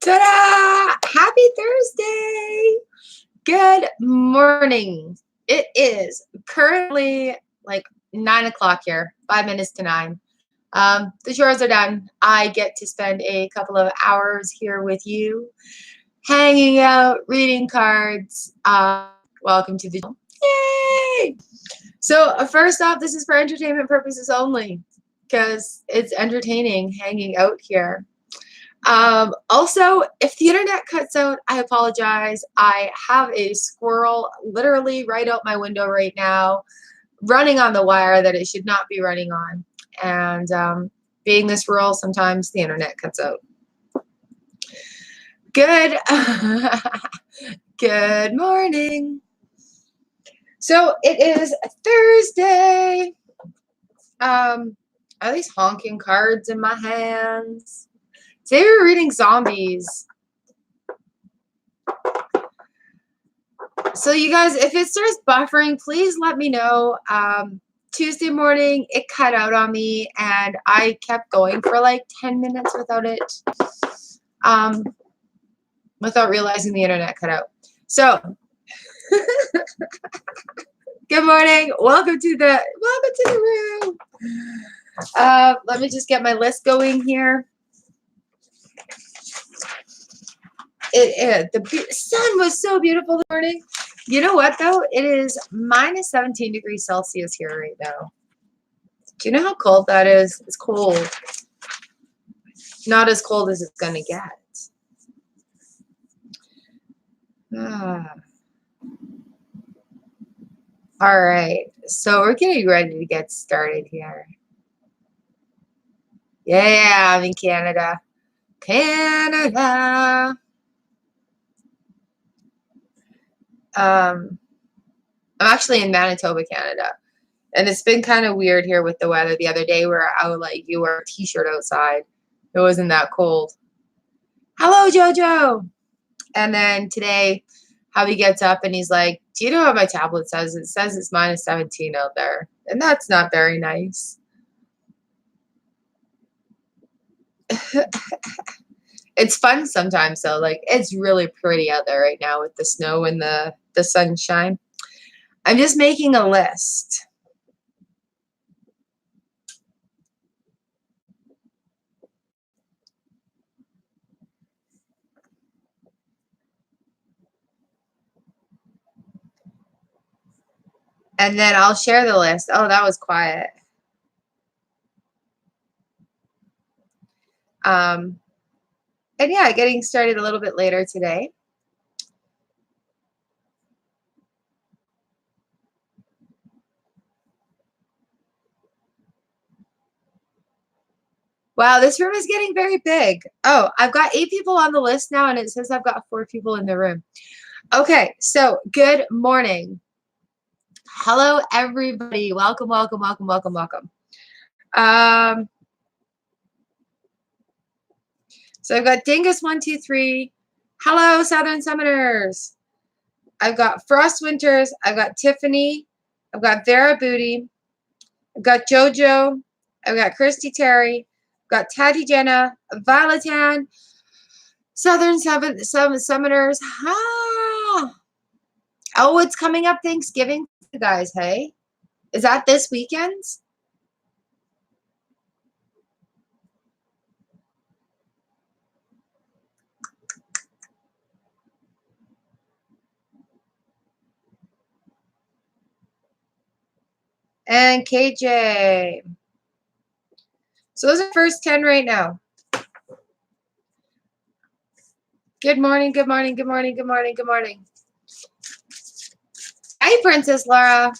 Ta-da! Happy Thursday! Good morning. It is currently like 9 o'clock here, 5 minutes to 9. The chores are done. I get to spend a couple of hours here with you, hanging out, reading cards. Welcome to the channel. Yay! So first off, this is for entertainment purposes only because it's entertaining hanging out here. Also, if the internet cuts out, I apologize. I have a squirrel literally right out my window right now, running on the wire that it should not be running on. And being this rural, sometimes the internet cuts out. Good. Good morning. So it is Thursday. Are these honking cards in my hands? Today we're reading zombies. So you guys, if it starts buffering, please let me know. Tuesday morning, it cut out on me, and I kept going for like 10 minutes without it, without realizing the internet cut out. So, good morning. Welcome to the room. Let me just get my list going here. The sun was so beautiful this morning. You know what, though? It is minus 17 degrees Celsius here right now. Do you know how cold that is? It's cold. Not as cold as it's going to get. All right. So we're getting ready to get started here. Yeah, I'm in Canada. Canada. I'm actually in Manitoba, Canada. And it's been kind of weird here with the weather. The other day where I was like, you wear a t-shirt outside. It wasn't that cold. Hello, Jojo. And then today, Javi gets up and he's like, do you know what my tablet says? It says it's minus 17 out there. And that's not very nice. It's fun sometimes, though. Like, it's really pretty out there right now with the snow and the sunshine. I'm just making a list. And then I'll share the list. Oh, that was quiet. And yeah, getting started a little bit later today. Wow, this room is getting very big. Oh, I've got 8 people on the list now, and it says I've got 4 people in the room. Okay, so good morning. Hello, everybody. Welcome, welcome, welcome, welcome, welcome. So I've got Dingus 1, 2, 3. Hello, Southern Summoners. I've got Frost Winters. I've got Tiffany. I've got Vera Booty. I've got JoJo. I've got Kirsty Terry. I've got Tati Jenna. Violetan. Southern Summoners. Ah. Oh, it's coming up Thanksgiving, guys. Hey, is that this weekend? And KJ. So those are the first 10 right now. Good morning, good morning, good morning, good morning, good morning. Hi, Princess Laura.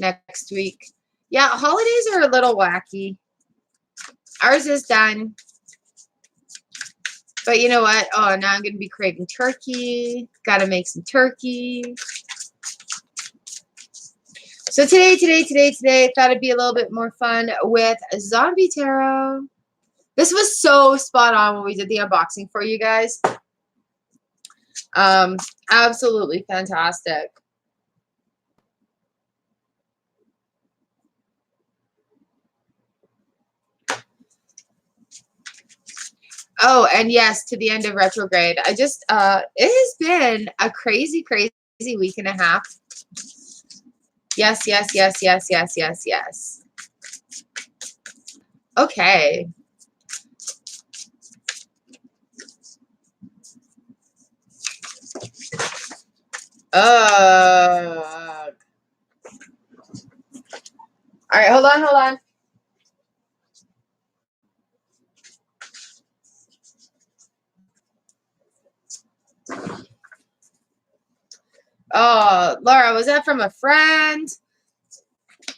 Next week. Yeah, holidays are a little wacky. Ours is done. But you know what? Oh, now I'm going to be craving turkey. Got to make some turkey. So today, I thought it'd be a little bit more fun with Zombie Tarot. This was so spot on when we did the unboxing for you guys. Absolutely fantastic. Oh, and yes, to the end of retrograde. I just it has been a crazy, crazy week and a half. Yes, yes, yes, yes, yes, yes, yes. Okay. All right, hold on, hold on. Oh, Laura, was that from a friend?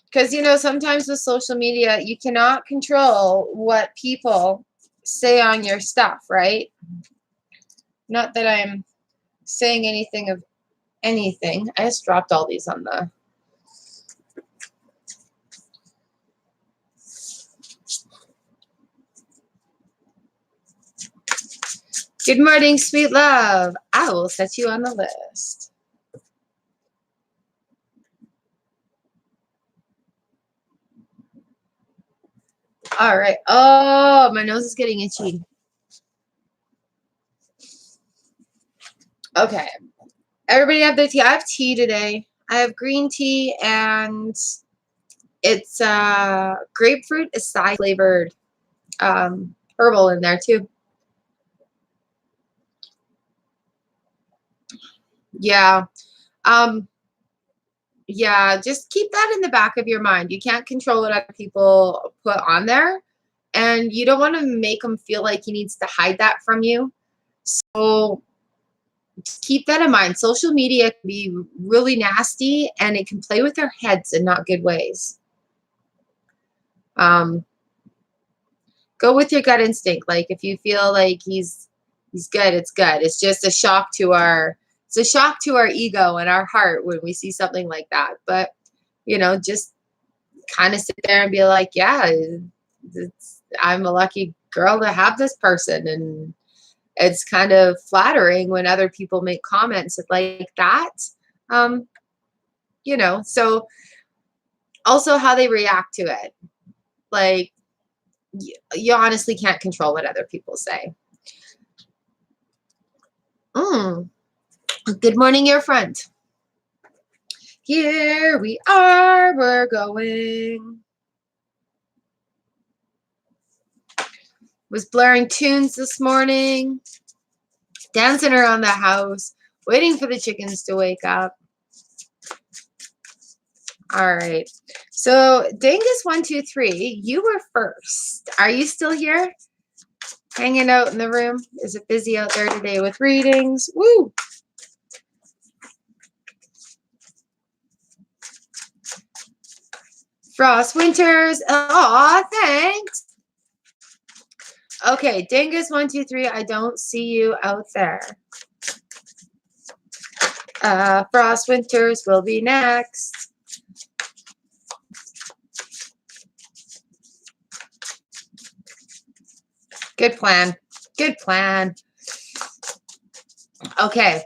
Because, you know, sometimes with social media, you cannot control what people say on your stuff, right? Not that I'm saying anything of anything. I just dropped all these on the... Good morning, sweet love. I will set you on the list. All right. Oh, my nose is getting itchy. Okay. Everybody have their tea. I have tea today. I have green tea, and it's grapefruit acai flavored herbal in there too. Yeah. Yeah, just keep that in the back of your mind. You can't control what other people put on there, and you don't want to make them feel like he needs to hide that from you. So just keep that in mind. Social media can be really nasty, and it can play with their heads in not good ways. Go with your gut instinct. Like if you feel like he's good, it's good. It's just a shock to our ego and our heart when we see something like that. But you know, just kind of sit there and be like, yeah, I'm a lucky girl to have this person. And it's kind of flattering when other people make comments like that. You know, so also how they react to it. Like, you honestly can't control what other people say. Good morning, your friend. Here we are, we're going. Was blaring tunes this morning, dancing around the house, waiting for the chickens to wake up. All right. So Dingus123, you were first. Are you still here? Hanging out in the room? Is it busy out there today with readings? Woo! Frost Winters. Aw, thanks. Okay, Dingus123, I don't see you out there. Frost Winters will be next. Good plan. Good plan. Okay.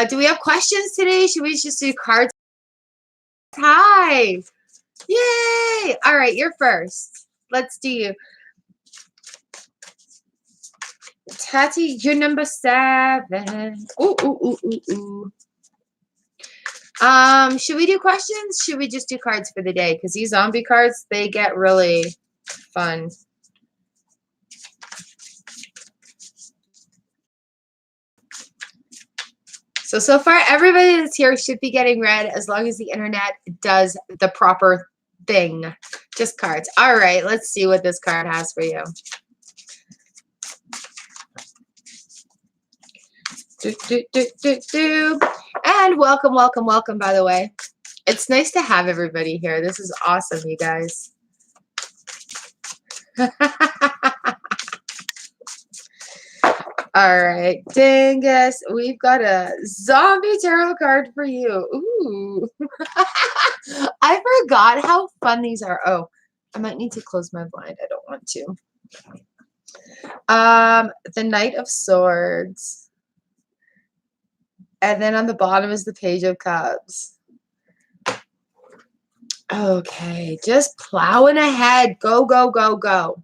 Do we have questions today? Should we just do cards? Hi. Yay. All right, you're first. Let's do you. Tati, you're number 7. Ooh, ooh, ooh, ooh, ooh. Should we do questions? Should we just do cards for the day? Because these zombie cards, they get really fun. So far, everybody that's here should be getting read as long as the internet does the proper thing. Just cards. All right, let's see what this card has for you. And welcome, welcome, welcome, by the way. It's nice to have everybody here. This is awesome, you guys. All right, Dingus, we've got a zombie tarot card for you. Ooh. I forgot how fun these are. Oh, I might need to close my blind. I don't want to. The Knight of Swords. And then on the bottom is the Page of Cups. Okay, just plowing ahead. Go, go, go, go.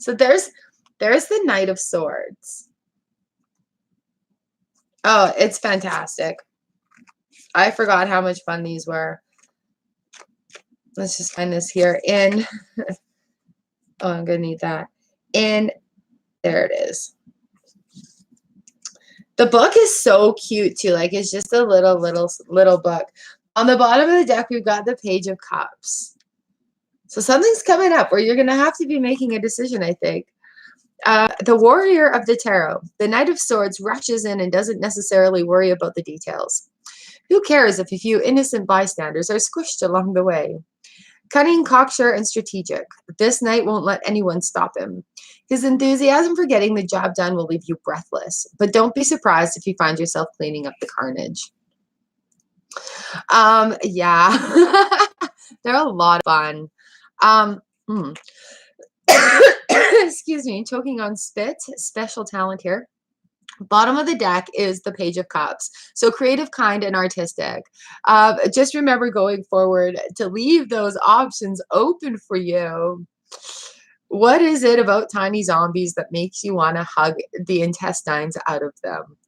So there's the Knight of Swords. Oh, it's fantastic. I forgot how much fun these were. Let's just find this here in. Oh, I'm gonna need that. In there it is. The book is so cute too. Like it's just a little book. On the bottom of the deck, we've got the Page of Cups. So something's coming up where you're gonna have to be making a decision, I think. The Warrior of the Tarot. The Knight of Swords rushes in and doesn't necessarily worry about the details. Who cares if a few innocent bystanders are squished along the way? Cunning, cocksure, and strategic. This knight won't let anyone stop him. His enthusiasm for getting the job done will leave you breathless, but don't be surprised if you find yourself cleaning up the carnage. Yeah, they're a lot of fun. Excuse me, choking on spit, special talent here. Bottom of the deck is the Page of Cups. So creative, kind, and artistic. Just remember going forward to leave those options open for you. What is it about tiny zombies that makes you want to hug the intestines out of them?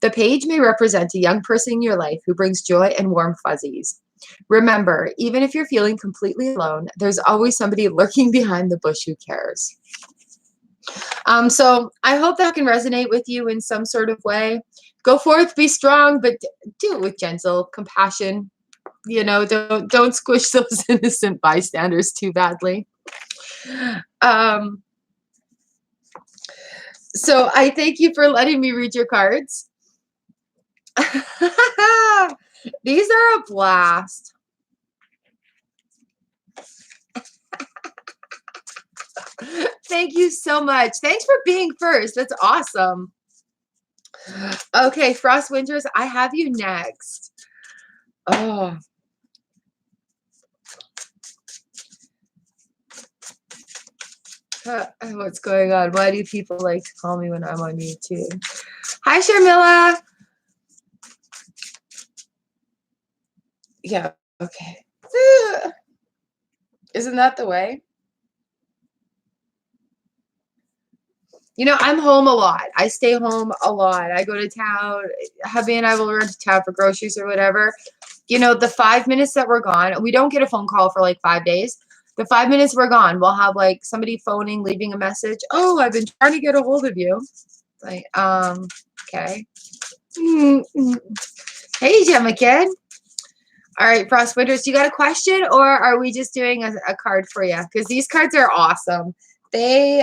The page may represent a young person in your life who brings joy and warm fuzzies. Remember, even if you're feeling completely alone, there's always somebody lurking behind the bush who cares. So I hope that can resonate with you in some sort of way. Go forth, be strong, but do it with gentle compassion. You know, don't squish those innocent bystanders too badly. So I thank you for letting me read your cards. These are a blast. Thank you so much. Thanks for being first. That's awesome. Okay, Frost Winters, I have you next. Oh. What's going on? Why do people like to call me when I'm on YouTube? Hi, Sharmila. Yeah, okay. Isn't that the way? You know, I'm home a lot. I stay home a lot. I go to town. Hubby and I will run to town for groceries or whatever. You know, the 5 minutes that we're gone, we don't get a phone call for like 5 days. The 5 minutes we're gone, we'll have like somebody phoning, leaving a message. Oh, I've been trying to get a hold of you. Like, okay. Hey, Gemma kid. All right, Frost Winters, you got a question or are we just doing a card for you? Because these cards are awesome. They,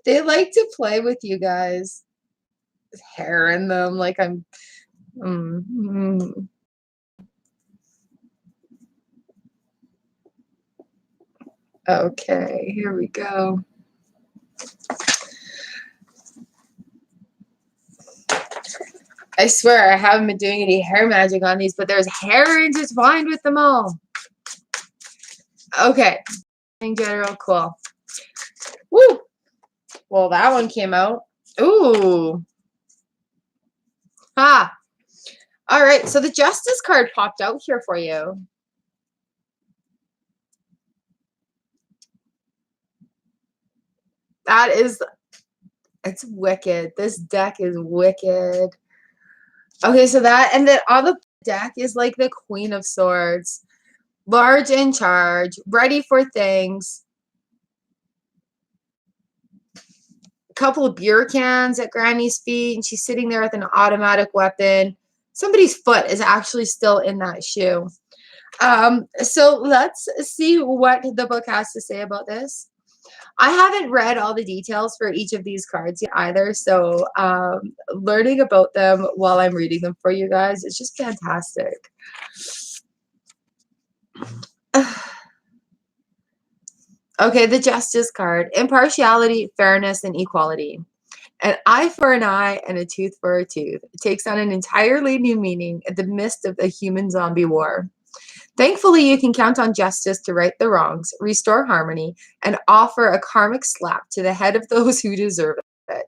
they like to play with you guys. Hair in them, like I'm. Okay, here we go. I swear I haven't been doing any hair magic on these, but there's hair intertwined with them all. Okay. In general, cool. Woo! Well, that one came out. Ooh. Ah. All right, so the Justice card popped out here for you. That is, it's wicked. This deck is wicked. Okay, so that, and then on the deck is like the Queen of Swords. Large in charge, ready for things. A couple of beer cans at Granny's feet, and she's sitting there with an automatic weapon. Somebody's foot is actually still in that shoe. So let's see what the book has to say about this. I haven't read all the details for each of these cards yet either, so learning about them while I'm reading them for you guys is just fantastic. Okay, the Justice card. Impartiality, fairness, and equality. An eye for an eye and a tooth for a tooth. It takes on an entirely new meaning in the midst of the human zombie war. Thankfully, you can count on justice to right the wrongs, restore harmony, and offer a karmic slap to the head of those who deserve it.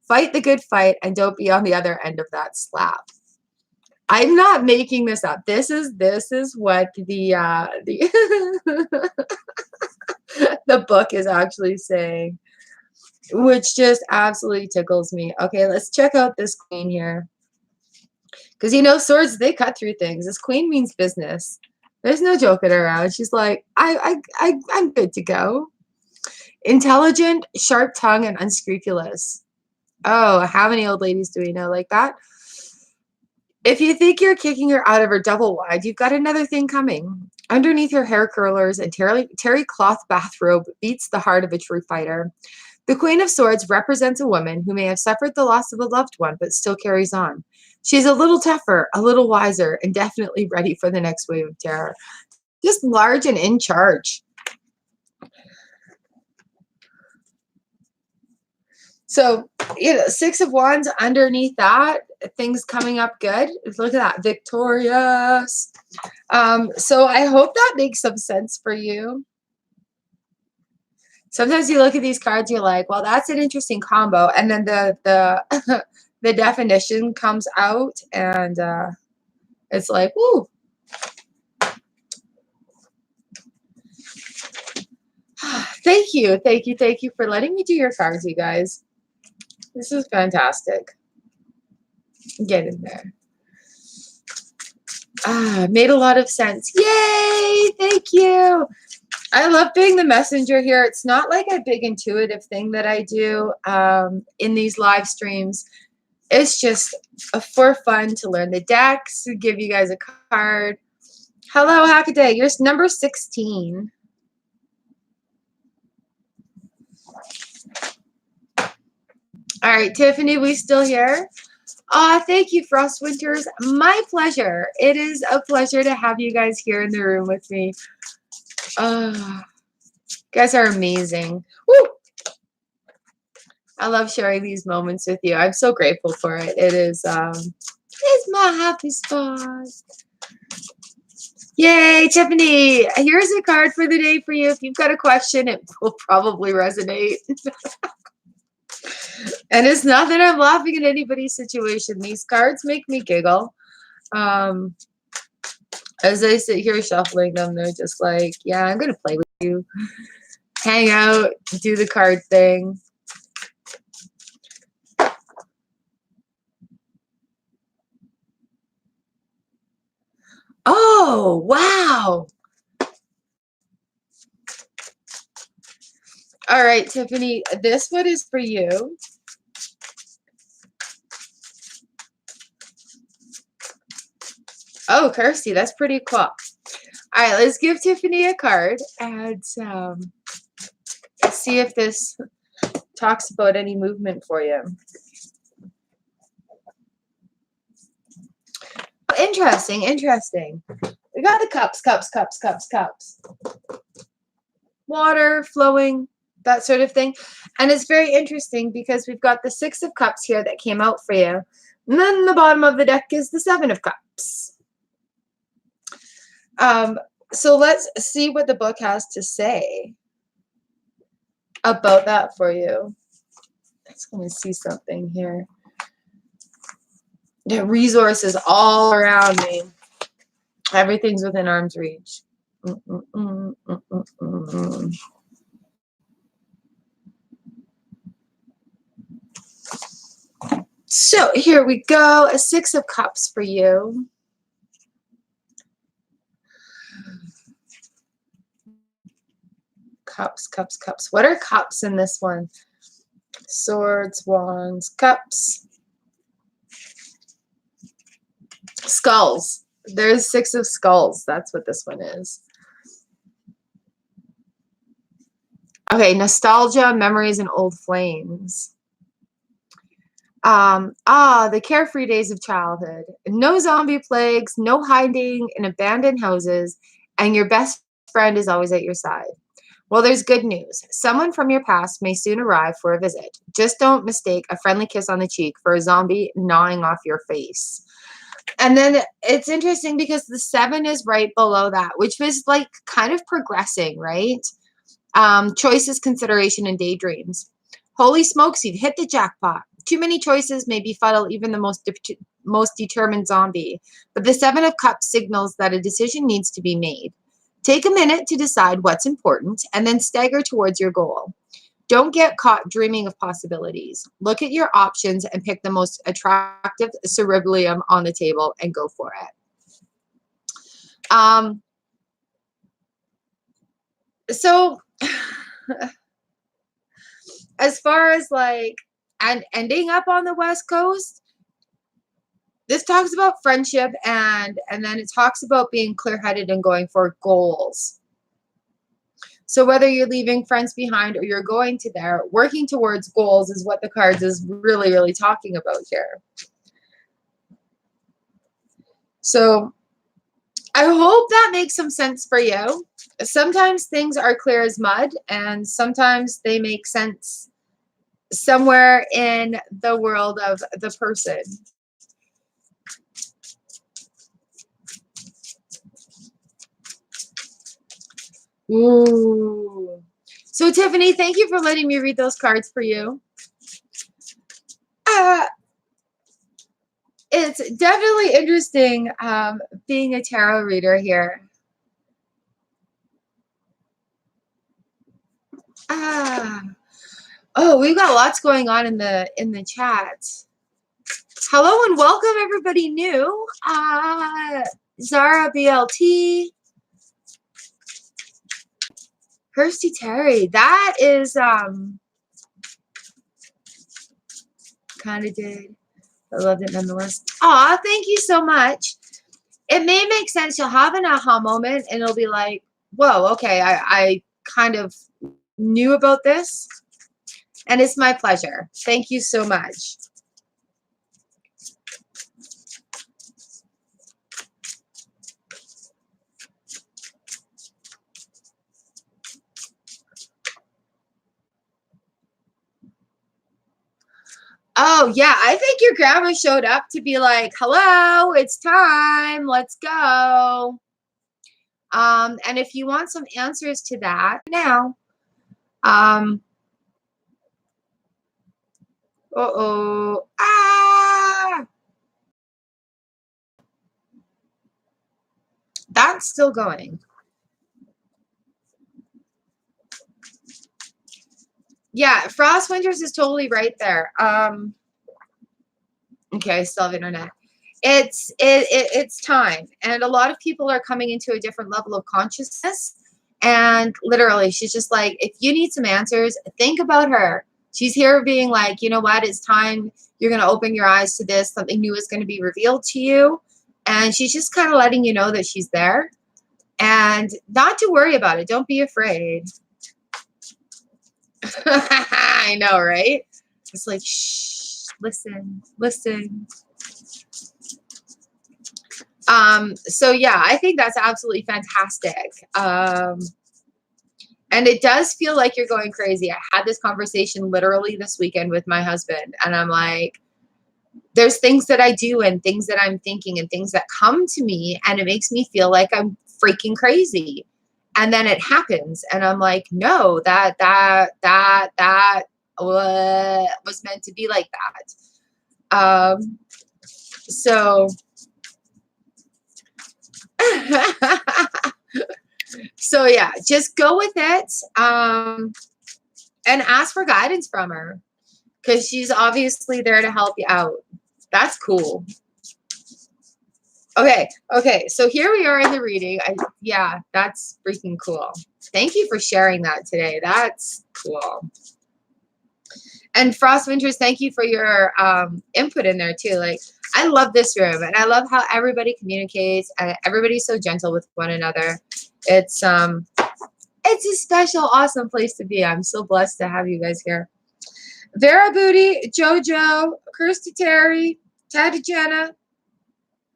Fight the good fight and don't be on the other end of that slap. I'm not making this up. This is what the the book is actually saying, which just absolutely tickles me. Okay, let's check out this queen here. Because swords, they cut through things. This queen means business. There's no joking around. She's like, I'm good to go. Intelligent, sharp tongue, and unscrupulous. Oh, how many old ladies do we know like that? If you think you're kicking her out of her double wide, you've got another thing coming. Underneath her hair curlers and terry cloth bathrobe beats the heart of a true fighter. The Queen of Swords represents a woman who may have suffered the loss of a loved one, but still carries on. She's a little tougher, a little wiser, and definitely ready for the next wave of terror. Just large and in charge. So, Six of Wands underneath that, things coming up good. Look at that, victorious. So I hope that makes some sense for you. Sometimes you look at these cards, you're like, well, that's an interesting combo. And then the the definition comes out, and it's like, woo. Thank you for letting me do your cards, you guys. This is fantastic. Get in there. Made a lot of sense. Yay! Thank you. I love being the messenger here. It's not like a big intuitive thing that I do in these live streams. It's just for fun to learn the decks, give you guys a card. Hello, Hackaday. You're number 16. All right, Tiffany, we still here? Thank you, Frost Winters. My pleasure. It is a pleasure to have you guys here in the room with me. You guys are amazing. Woo! I love sharing these moments with you. I'm so grateful for it. It is it's my happy spot. Yay, Tiffany. Here's a card for the day for you. If you've got a question, it will probably resonate. And it's not that I'm laughing at anybody's situation. These cards make me giggle. As I sit here shuffling them, they're just like, yeah, I'm going to play with you. Hang out, do the card thing. Oh, wow. All right, Tiffany, this one is for you. Oh, Kirsty, that's pretty cool. All right, let's give Tiffany a card and let's see if this talks about any movement for you. Interesting, interesting. We got the cups. Water flowing, that sort of thing. And it's very interesting because we've got the 6 of Cups here that came out for you. And then the bottom of the deck is the 7 of Cups. So let's see what the book has to say about that for you. Let's go and see something here. The resources all around me. Everything's within arm's reach. So here we go. A 6 of Cups for you. Cups. What are cups in this one? Swords, wands, cups. Skulls. There's 6 of skulls. That's what this one is. Okay, nostalgia, memories, and old flames. The carefree days of childhood. No zombie plagues, no hiding in abandoned houses, and your best friend is always at your side. Well, there's good news. Someone from your past may soon arrive for a visit. Just don't mistake a friendly kiss on the cheek for a zombie gnawing off your face. And then it's interesting because the 7 is right below that, which was like kind of progressing, right? Choices, consideration, and daydreams. Holy smokes, you've hit the jackpot. Too many choices may befuddle even the most most determined zombie, but the Seven of Cups signals that a decision needs to be made. Take a minute to decide what's important and then stagger towards your goal. Don't get caught dreaming of possibilities. Look at your options and pick the most attractive cerebellum on the table and go for it. So as far as like and ending up on the West Coast, this talks about friendship and then it talks about being clear-headed and going for goals. So whether you're leaving friends behind or you're going to there, working towards goals is what the cards is really, really talking about here. So I hope that makes some sense for you. Sometimes things are clear as mud and sometimes they make sense somewhere in the world of the person. Ooh. So Tiffany, thank you for letting me read those cards for you. It's definitely interesting being a tarot reader here. Oh, we've got lots going on in the chat. Hello and welcome everybody new. Zara BLT. Kirsty Terry. That is kind of did. I loved it nonetheless. Aw, thank you so much. It may make sense. You'll have an aha moment and it'll be like, whoa, okay, I kind of knew about this. And it's my pleasure. Thank you so much. Oh, yeah, I think your grandma showed up to be like, hello, it's time, let's go. And if you want some answers to that now, that's still going. Yeah, Frost Winters is totally right there. Okay, I still have internet. It's time, and a lot of people are coming into a different level of consciousness. And literally, she's just like, if you need some answers, think about her. She's here being like, you know what? It's time. You're going to open your eyes to this. Something new is going to be revealed to you. And she's just kind of letting you know that she's there and not to worry about it. Don't be afraid. I know, right? It's like, shh, listen. So yeah, I think that's absolutely fantastic. And it does feel like you're going crazy. I had this conversation literally this weekend with my husband, and I'm like, there's things that I do and things that I'm thinking and things that come to me, and it makes me feel like I'm freaking crazy. And then it happens, and I'm like, no, that was meant to be like that. So so yeah, just go with it, and ask for guidance from her because she's obviously there to help you out. That's cool. Okay, so here we are in the reading. Yeah, that's freaking cool. Thank you for sharing that today. That's cool. And Frost Winters, thank you for your input in there too. Like, I love this room, and I love how everybody communicates, and everybody's so gentle with one another. It's a special, awesome place to be. I'm so blessed to have you guys here. Vera Booty, Jojo, Kirsty Terry, Tata Jenna.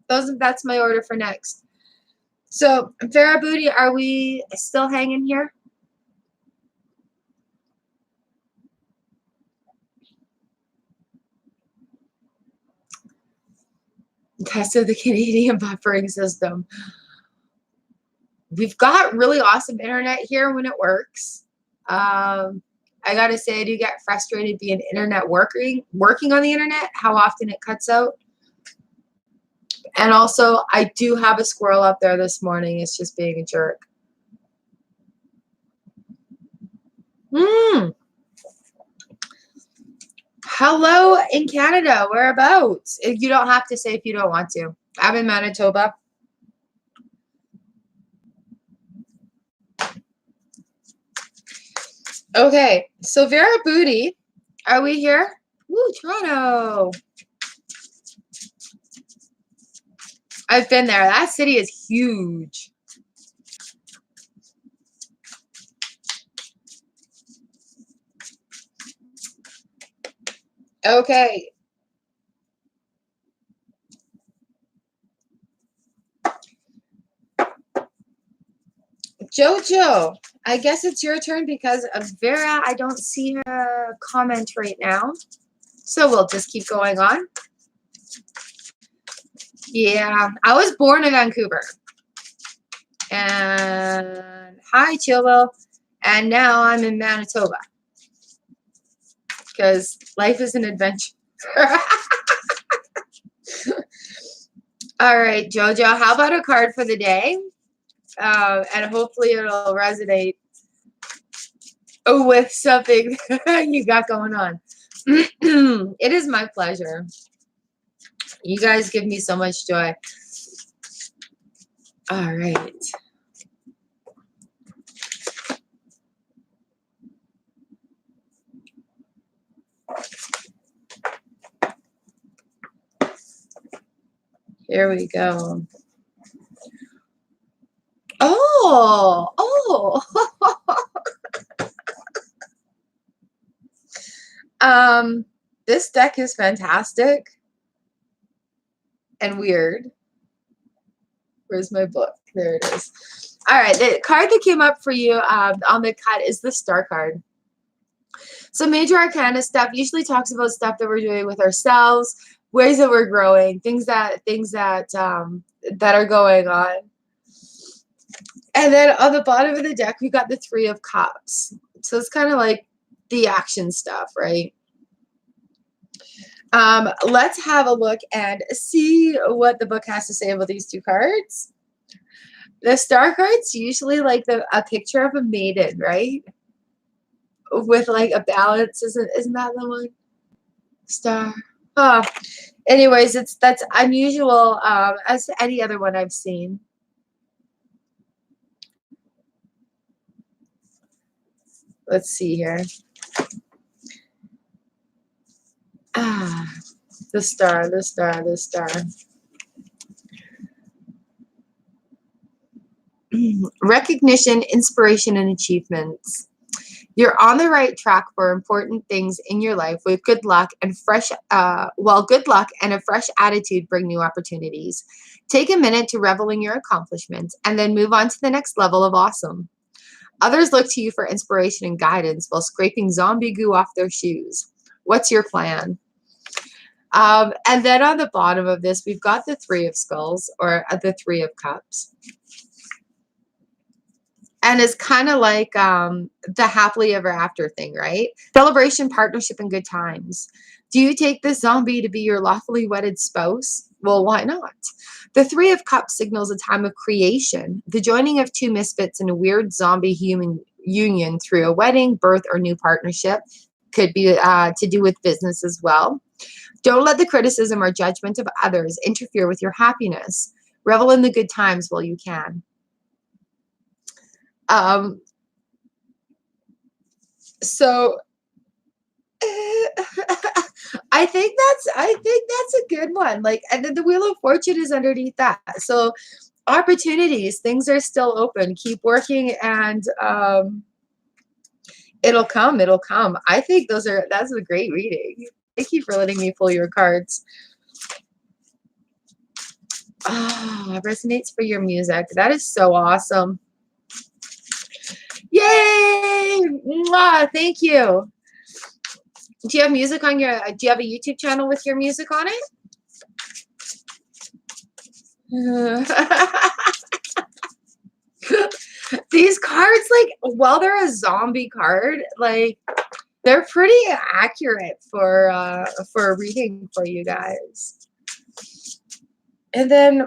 That's my order for next. So, Vera Booty, are we still hanging here? Test of the Canadian buffering system. We've got really awesome internet here when it works. I gotta say, I do get frustrated being internet working on the internet, how often it cuts out. And also, I do have a squirrel up there this morning. It's just being a jerk. Hello in Canada. Whereabouts? You don't have to say if you don't want to. I'm in Manitoba. Okay, so Vera Booty, are we here? Woo, Toronto. I've been there. That city is huge. Okay. Jojo, I guess it's your turn because of Vera. I don't see her comment right now. So we'll just keep going on. Yeah, I was born in Vancouver. And hi, Chilwell. And now I'm in Manitoba. Because life is an adventure. All right, Jojo, how about a card for the day? And hopefully it'll resonate with something you got going on. It is my pleasure. You guys give me so much joy. All right. Here we go. Oh. This deck is fantastic and weird. Where's my book? There it is. All right, the card that came up for you on the cut is the Star card. So Major Arcana stuff usually talks about stuff that we're doing with ourselves, ways that we're growing, things that are going on. And then on the bottom of the deck, we got the Three of Cups. So it's kind of like the action stuff, right? Let's have a look and see what the book has to say about these two cards. The Star card's usually like a picture of a maiden, right? With like a balance, isn't that the one? Star. Oh. Anyways, that's unusual as any other one I've seen. Let's see here. The star, the star, the star. Recognition, inspiration, and achievements. You're on the right track for important things in your life with good luck and good luck and a fresh attitude bring new opportunities. Take a minute to revel in your accomplishments and then move on to the next level of awesome. Others look to you for inspiration and guidance while scraping zombie goo off their shoes. What's your plan? And then on the bottom of this, we've got the Three of Skulls or the Three of Cups. And it's kind of like the happily ever after thing, right? Celebration, partnership, and good times. Do you take this zombie to be your lawfully wedded spouse? Well, why not? The Three of Cups signals a time of creation, the joining of two misfits in a weird zombie human union through a wedding, birth, or new partnership. Could be to do with business as well. Don't let the criticism or judgment of others interfere with your happiness. Revel in the good times while you can. So I think that's a good one. Like, and then the Wheel of Fortune is underneath that. So opportunities, things are still open. Keep working and it'll come. It'll come. I think that's a great reading. Thank you for letting me pull your cards. Oh, resonates for your music. That is so awesome. Yay! Mwah, thank you. Do you have music on your, do you have a YouTube channel with your music on it? These cards, like, while they're a zombie card, like, they're pretty accurate for a reading for you guys. And then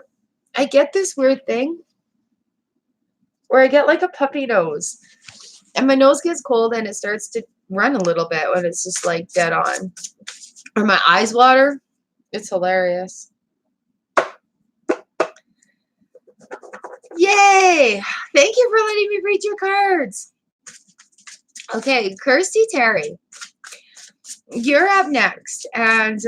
I get this weird thing where I get like a puppy nose. And my nose gets cold and it starts to run a little bit when it's just like dead on. Or my eyes water. It's hilarious. Yay! Thank you for letting me read your cards. Okay, Kirsty Terry, you're up next. And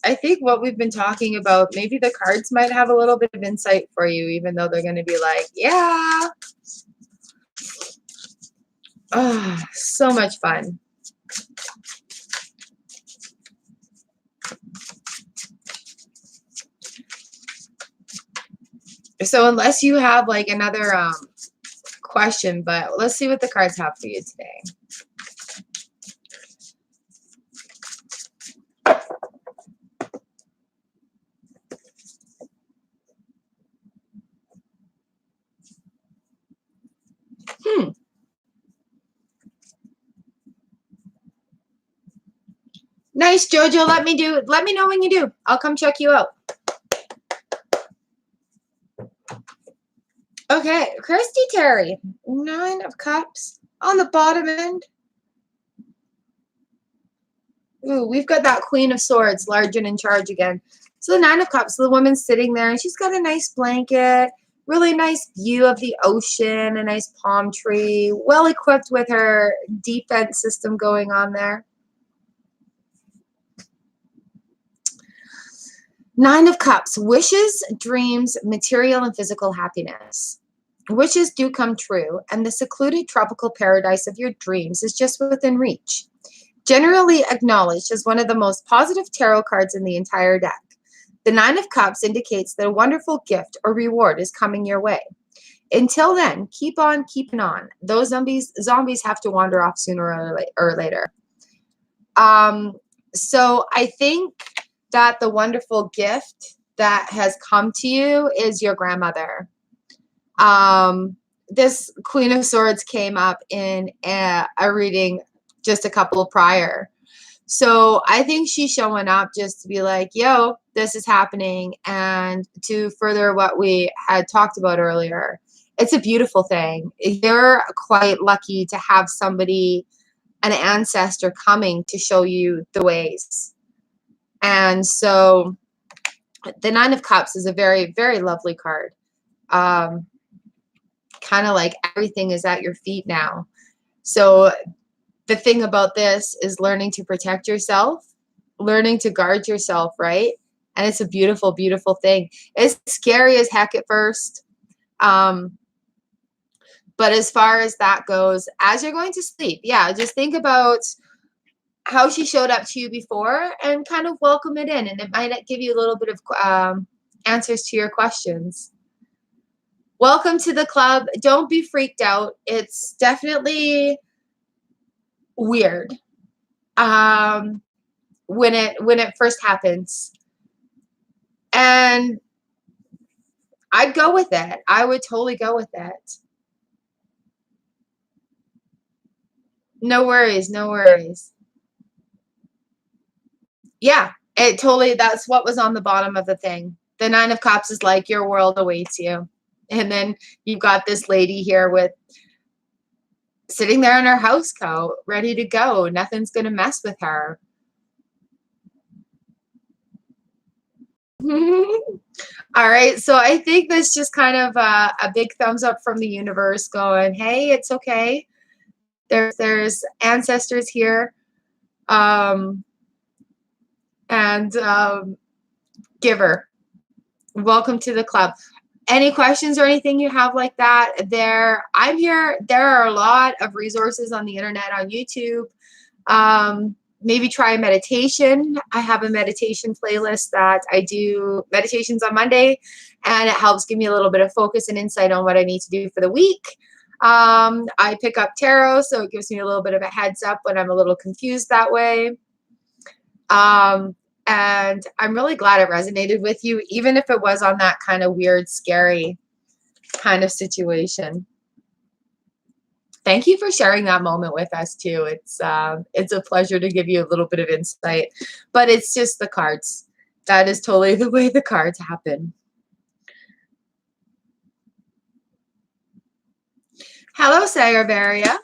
I think what we've been talking about, maybe the cards might have a little bit of insight for you, even though they're going to be like, yeah. Oh, so much fun. So unless you have like another question, but let's see what the cards have for you today. Nice, Jojo. Let me know when you do. I'll come check you out. Okay, Kirsty Terry, 9 of Cups on the bottom end. Ooh, we've got that Queen of Swords, large and in charge again. So the 9 of Cups, so the woman's sitting there and she's got a nice blanket, really nice view of the ocean, a nice palm tree, well equipped with her defense system going on there. 9 of Cups, wishes, dreams, material and physical happiness. Wishes do come true, and the secluded tropical paradise of your dreams is just within reach. Generally acknowledged as one of the most positive tarot cards in the entire deck, the 9 of Cups indicates that a wonderful gift or reward is coming your way. Until then, keep on keeping on. Those zombies have to wander off sooner or later. So I think that the wonderful gift that has come to you is your grandmother. This Queen of Swords came up in a reading just a couple prior. So I think she's showing up just to be like, yo, this is happening. And to further what we had talked about earlier, it's a beautiful thing. You're quite lucky to have somebody, an ancestor coming to show you the ways. And so the 9 of Cups is a very, very lovely card. Kind of like everything is at your feet now. So the thing about this is learning to protect yourself, learning to guard yourself, right? And it's a beautiful, beautiful thing. It's scary as heck at first. But as far as that goes, as you're going to sleep, yeah, just think about how she showed up to you before and kind of welcome it in. And it might give you a little bit of answers to your questions. Welcome to the club. Don't be freaked out. It's definitely weird when it first happens. And I'd go with it. I would totally go with it. No worries, no worries. Yeah, it totally, that's what was on the bottom of the thing. The 9 of Cups is like, your world awaits you. And then you've got this lady here with sitting there in her house coat, ready to go. Nothing's going to mess with her. All right, so I think that's just kind of a big thumbs up from the universe going, hey, it's okay. There's ancestors here. Giver, welcome to the club. Any questions or anything you have like that, I'm here. There are a lot of resources on the internet, on YouTube. Maybe try a meditation. I have a meditation playlist that I do meditations on Monday, and it helps give me a little bit of focus and insight on what I need to do for the week. I pick up tarot, so it gives me a little bit of a heads up when I'm a little confused that way. And I'm really glad it resonated with you, even if it was on that kind of weird, scary kind of situation. Thank you for sharing that moment with us too. It's a pleasure to give you a little bit of insight, but it's just the cards. That is totally the way the cards happen. Hello, Sagavaria.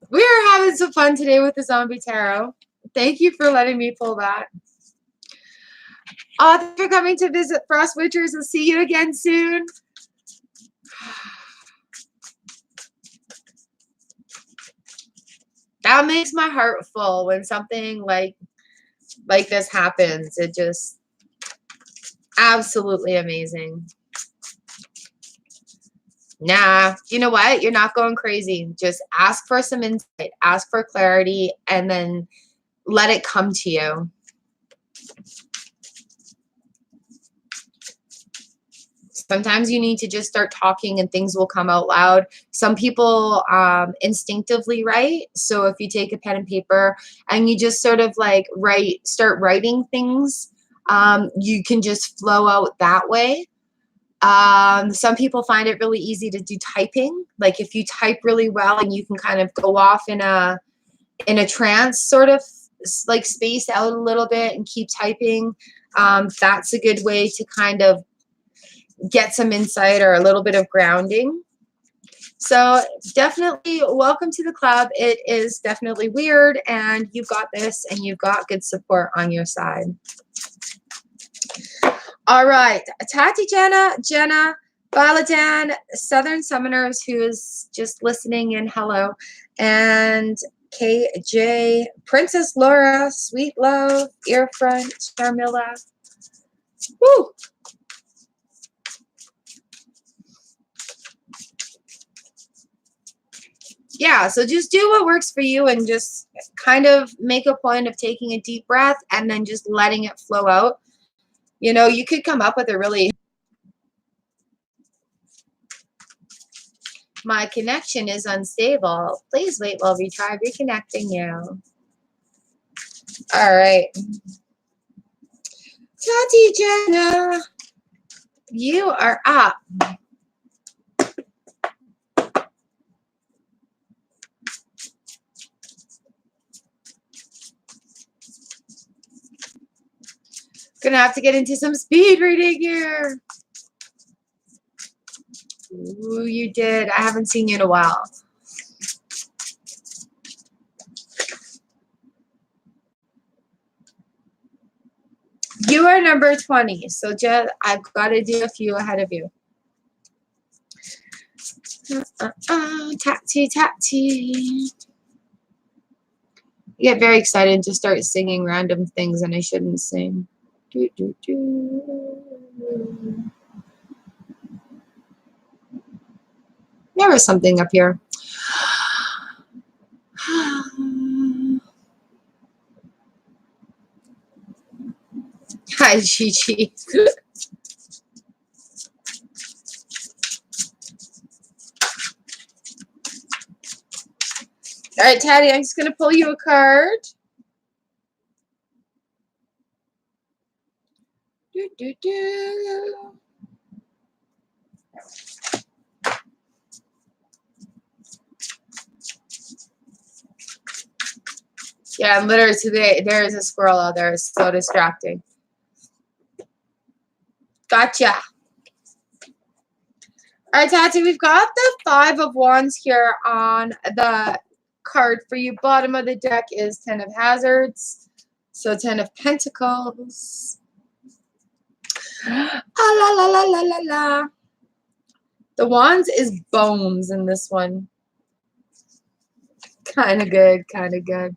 We are having some fun today with the Zombie Tarot. Thank you for letting me pull that. Thanks for coming to visit Frost Witchers. I'll see you again soon. That makes my heart full when something like this happens. It just absolutely amazing. Nah, you know what? You're not going crazy. Just ask for some insight, ask for clarity, and then let it come to you. Sometimes you need to just start talking and things will come out loud. Some people instinctively write. So if you take a pen and paper and you just sort of like start writing things, you can just flow out that way. Some people find it really easy to do typing. Like if you type really well and you can kind of go off in a trance sort of like space out a little bit and keep typing. That's a good way to kind of get some insight or a little bit of grounding. So definitely welcome to the club. It is definitely weird and you've got this and you've got good support on your side. All right, Tati Jenna, Baladan, Southern Summoners, who is just listening in, hello, and KJ, Princess Laura, Sweet Love, Earfront, Charmilla. Woo! Yeah, so just do what works for you and just kind of make a point of taking a deep breath and then just letting it flow out. You know, you could come up with a really... My connection is unstable. Please wait while we try reconnecting you. All right. Tati Jenna, you are up. Gonna have to get into some speed reading here. Ooh, you did. I haven't seen you in a while. You are number 20, so just I've got to do a few ahead of you. Tati, Tati. I get very excited to start singing random things and I shouldn't sing. Do, do, do. There was something up here. Hi, Gigi. All right, Taddy, I'm just going to pull you a card. Do, do, do. Yeah, literally today, there is a squirrel out there. It's so distracting. Gotcha. All right, Tati, we've got the 5 of Wands here on the card for you. Bottom of the deck is 10 of Hazards. So 10 of Pentacles. Ah, la, la, la, la, la, la. The Wands is bones in this one. Kind of good, kind of good.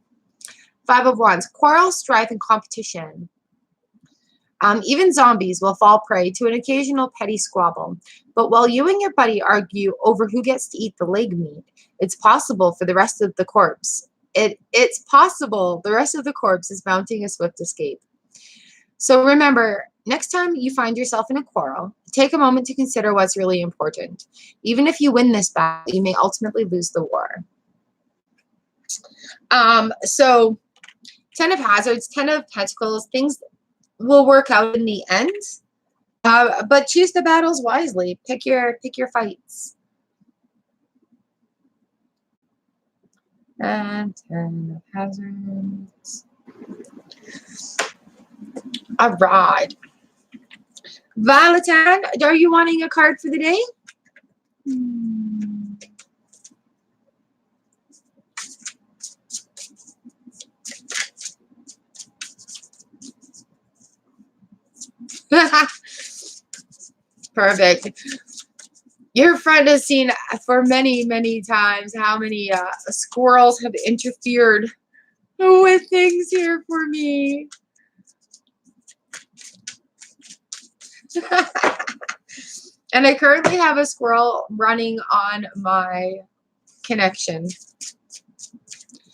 5 of Wands. Quarrel, strife, and competition. Even zombies will fall prey to an occasional petty squabble. But while you and your buddy argue over who gets to eat the leg meat, it's possible for the rest of the corpse. It's possible the rest of the corpse is mounting a swift escape. So remember, next time you find yourself in a quarrel, take a moment to consider what's really important. Even if you win this battle, you may ultimately lose the war. So 10 of Hazards, 10 of Pentacles, things will work out in the end. But choose the battles wisely. Pick your fights. And 10 of Hazards. All right. Valentine, are you wanting a card for the day? Perfect. Your friend has seen for many, many times how many squirrels have interfered with things here for me. And I currently have a squirrel running on my connection.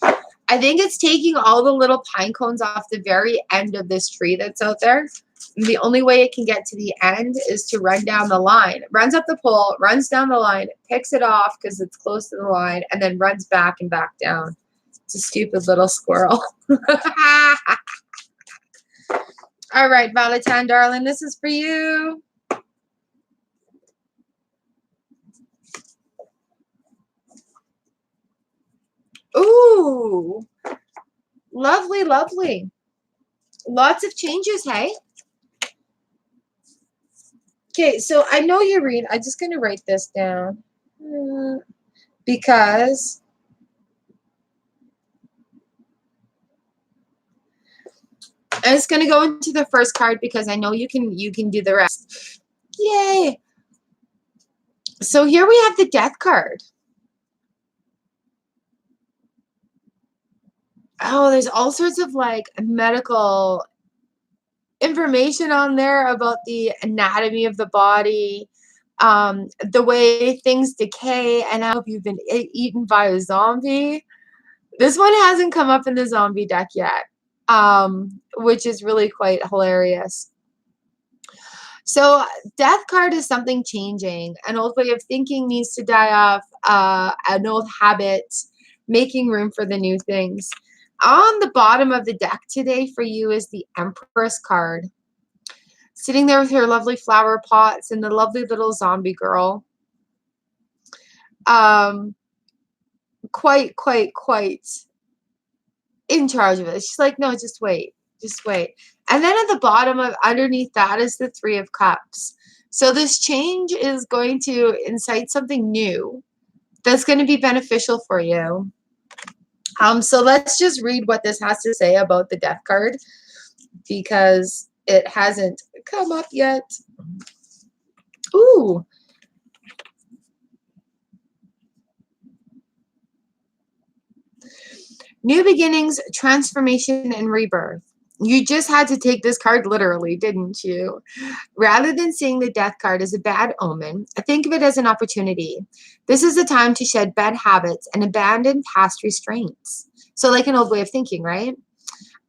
I think it's taking all the little pine cones off the very end of this tree that's out there. And the only way it can get to the end is to run down the line. It runs up the pole, runs down the line, picks it off because it's close to the line, and then runs back and back down. It's a stupid little squirrel. All right, Valentine, darling, this is for you. Ooh, lovely, lovely. Lots of changes, hey? Okay, so I know you read. I'm just going to write this down because I'm just going to go into the first card because I know you can do the rest. Yay! So here we have the Death card. Oh, there's all sorts of like medical information on there about the anatomy of the body, the way things decay, and how if you've been eaten by a zombie. This one hasn't come up in the zombie deck yet, which is really quite hilarious. So Death card is something changing. An old way of thinking needs to die off, an old habit, making room for the new things. On the bottom of the deck today for you is the Empress card. Sitting there with her lovely flower pots and the lovely little zombie girl. Quite in charge of it. She's like, no, just wait. Just wait. And then at the bottom of underneath that is the Three of Cups. So this change is going to incite something new that's going to be beneficial for you. So let's just read what this has to say about the Death card because it hasn't come up yet. Ooh. New beginnings, transformation, and rebirth. You just had to take this card literally, didn't you? Rather than seeing the Death card as a bad omen, think of it as an opportunity. This is a time to shed bad habits and abandon past restraints. So like an old way of thinking, right?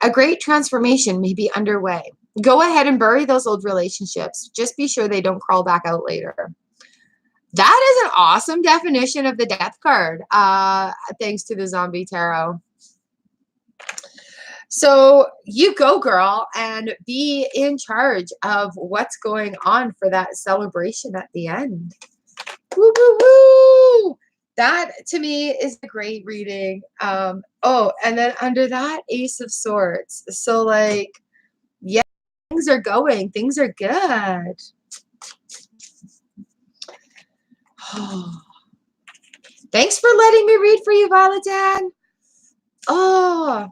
A great transformation may be underway. Go ahead and bury those old relationships. Just be sure they don't crawl back out later. That is an awesome definition of the Death card, thanks to the Zombie Tarot. So you go, girl, and be in charge of what's going on for that celebration at the end. Woo, woo, woo! That, to me, is a great reading. Oh, and then under that, Ace of Swords. So, like, yeah, things are going. Things are good. Thanks for letting me read for you, Valentine. Oh.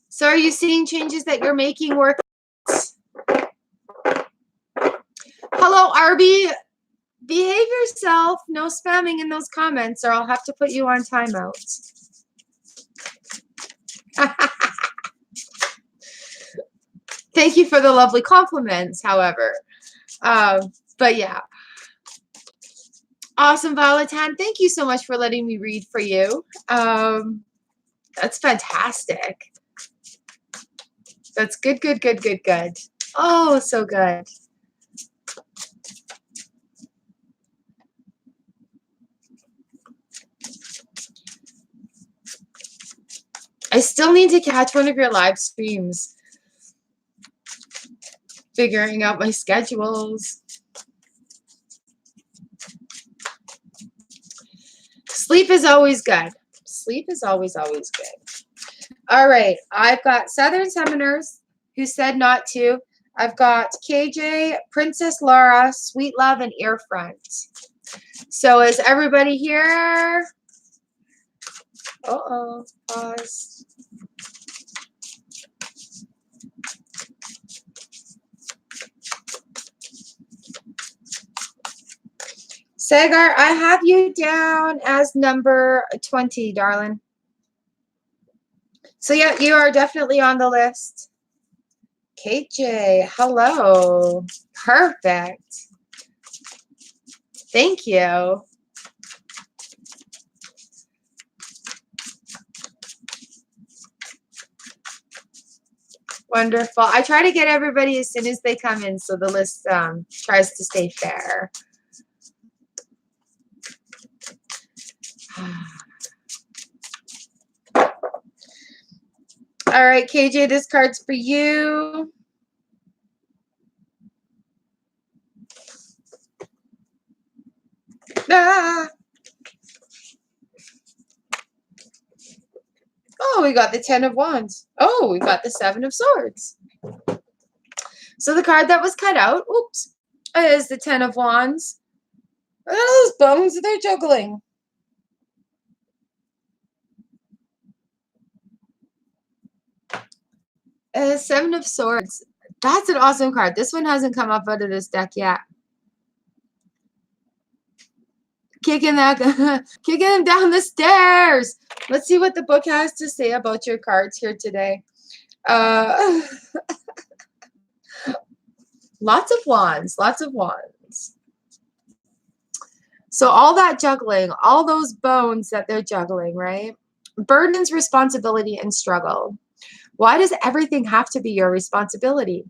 So are you seeing changes that you're making work? Hello, Arby. Behave yourself. No spamming in those comments or I'll have to put you on timeout. Thank you for the lovely compliments, however. But yeah. Awesome, Valentine. Thank you so much for letting me read for you. That's fantastic. That's good, good, good, good, good. Oh, so good. I still need to catch one of your live streams. Figuring out my schedules. Sleep is always good. Sleep is always, always good. All right. I've got Southern Summoners who said not to. I've got KJ, Princess Laura, Sweet Love, and Earfront. So is everybody here? Uh-oh. Pause. Sagar, I have you down as number 20, darling. So yeah, you are definitely on the list. KJ, hello. Perfect. Thank you. Wonderful. I try to get everybody as soon as they come in, so the list tries to stay fair. All right, KJ, this card's for you. Ah. Oh, we got the 10 of Wands. Oh, we got the 7 of Swords. So the card that was cut out, oops, is the 10 of Wands. Look at those bones they're juggling. And 7 of Swords. That's an awesome card. This one hasn't come up out of this deck yet. Kicking them down the stairs. Let's see what the book has to say about your cards here today. Lots of wands, lots of wands. So all that juggling, all those bones that they're juggling, right? Burdens, responsibility, and struggle. Why does everything have to be your responsibility?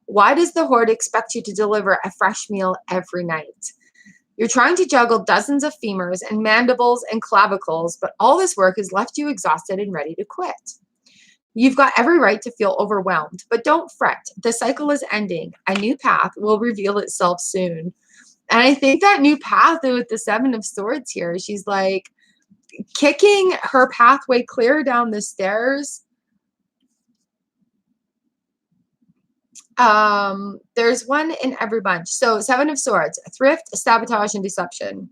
Why does the Horde expect you to deliver a fresh meal every night? You're trying to juggle dozens of femurs and mandibles and clavicles, but all this work has left you exhausted and ready to quit. You've got every right to feel overwhelmed, but don't fret. The cycle is ending. A new path will reveal itself soon. And I think that new path with the 7 of Swords here, she's like kicking her pathway clear down the stairs. There's one in every bunch. So 7 of Swords, thrift, sabotage, and deception.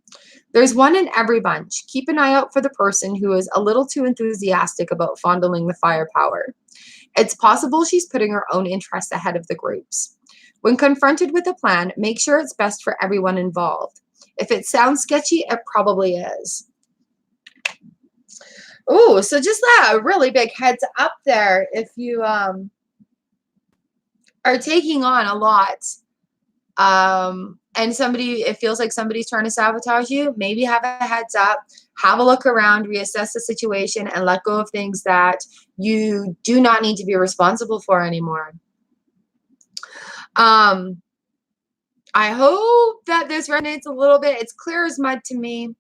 There's one in every bunch. Keep an eye out for the person who is a little too enthusiastic about fondling the firepower. It's possible she's putting her own interests ahead of the group's. When confronted with a plan, make sure it's best for everyone involved. If it sounds sketchy, it probably is. Oh, so just a really big heads up there if you are taking on a lot. And it feels like somebody's trying to sabotage you, maybe have a heads up, have a look around, reassess the situation, and let go of things that you do not need to be responsible for anymore. I hope that this resonates a little bit. It's clear as mud to me.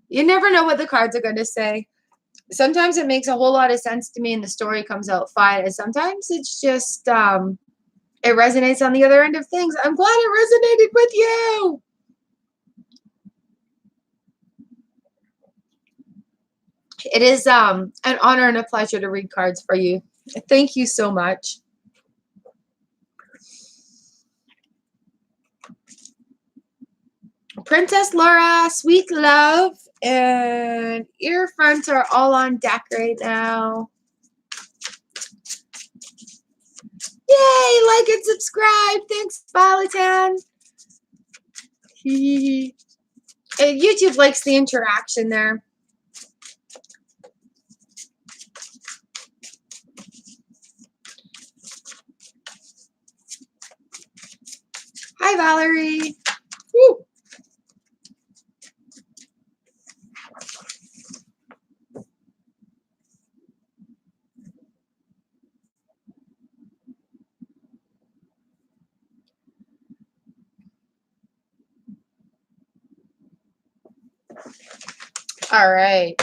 You never know what the cards are going to say. Sometimes it makes a whole lot of sense to me and the story comes out fine. And sometimes it's just, it resonates on the other end of things. I'm glad it resonated with you. It is an honor and a pleasure to read cards for you. Thank you so much. Princess Laura, Sweet Love, and Earfront are all on deck right now. Yay, like and subscribe. Thanks, Violetan. YouTube likes the interaction there. Hi, Valerie. Woo. All right.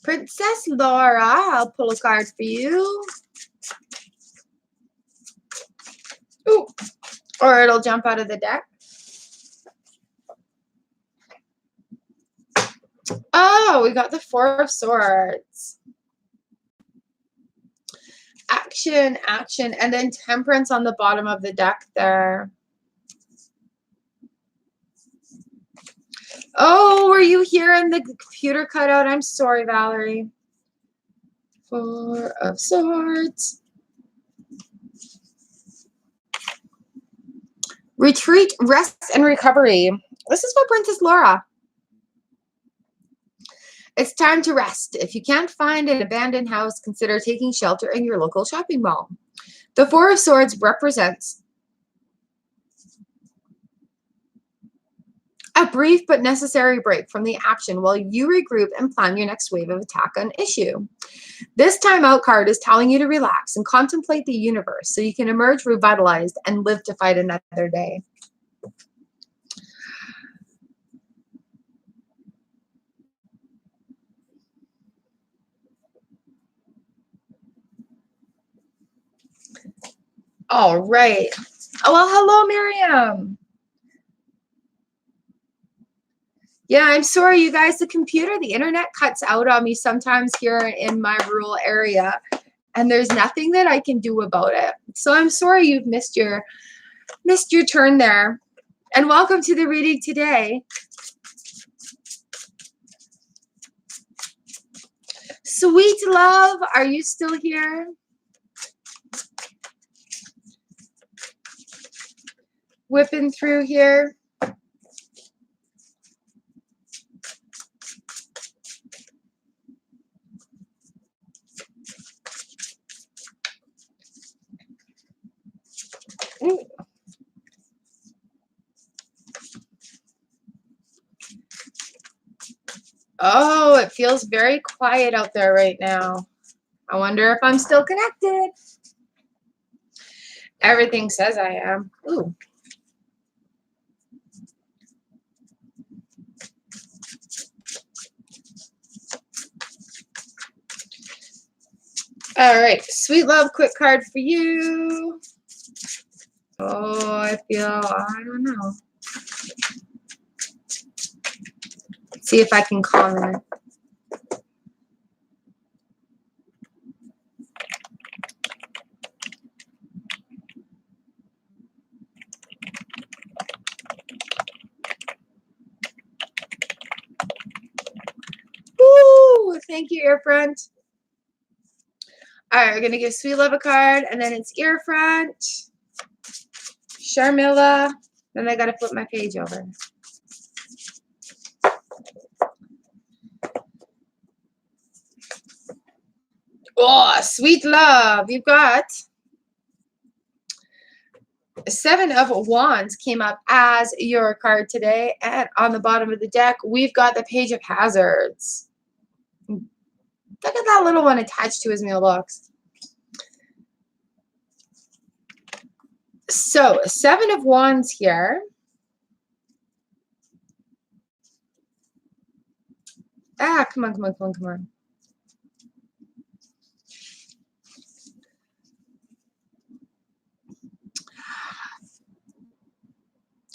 Princess Laura, I'll pull a card for you. Ooh. Or it'll jump out of the deck. Oh, we got the Four of Swords. Action, action, and then Temperance on the bottom of the deck there. Oh, were you hearing the computer cut out? I'm sorry, Valerie. Four of Swords. Retreat, rest, and recovery. This is for Princess Laura. It's time to rest. If you can't find an abandoned house, consider taking shelter in your local shopping mall. The Four of Swords represents a brief but necessary break from the action while you regroup and plan your next wave of attack on issue. This timeout card is telling you to relax and contemplate the universe so you can emerge revitalized and live to fight another day. All right. Oh, well, hello, Miriam. Yeah, I'm sorry, you guys. The internet cuts out on me sometimes here in my rural area, and there's nothing that I can do about it. So I'm sorry you've missed your turn there. And welcome to the reading today. Sweet love, are you still here? Whipping through here. Ooh. Oh, it feels very quiet out there right now. I wonder if I'm still connected. Everything says I am. Ooh. All right, sweet love, quick card for you. Oh, I don't know. Let's see if I can comment. Woo! Thank you, Earfront. All right, we're going to give Sweet Love a card, and then it's Earfront, Sharmila. Then I got to flip my page over. Oh, Sweet Love. You've got Seven of Wands came up as your card today. And on the bottom of the deck, we've got the Page of Hazards. Look at that little one attached to his mailbox. So, Seven of Wands here. Ah, come on, come on, come on, come on.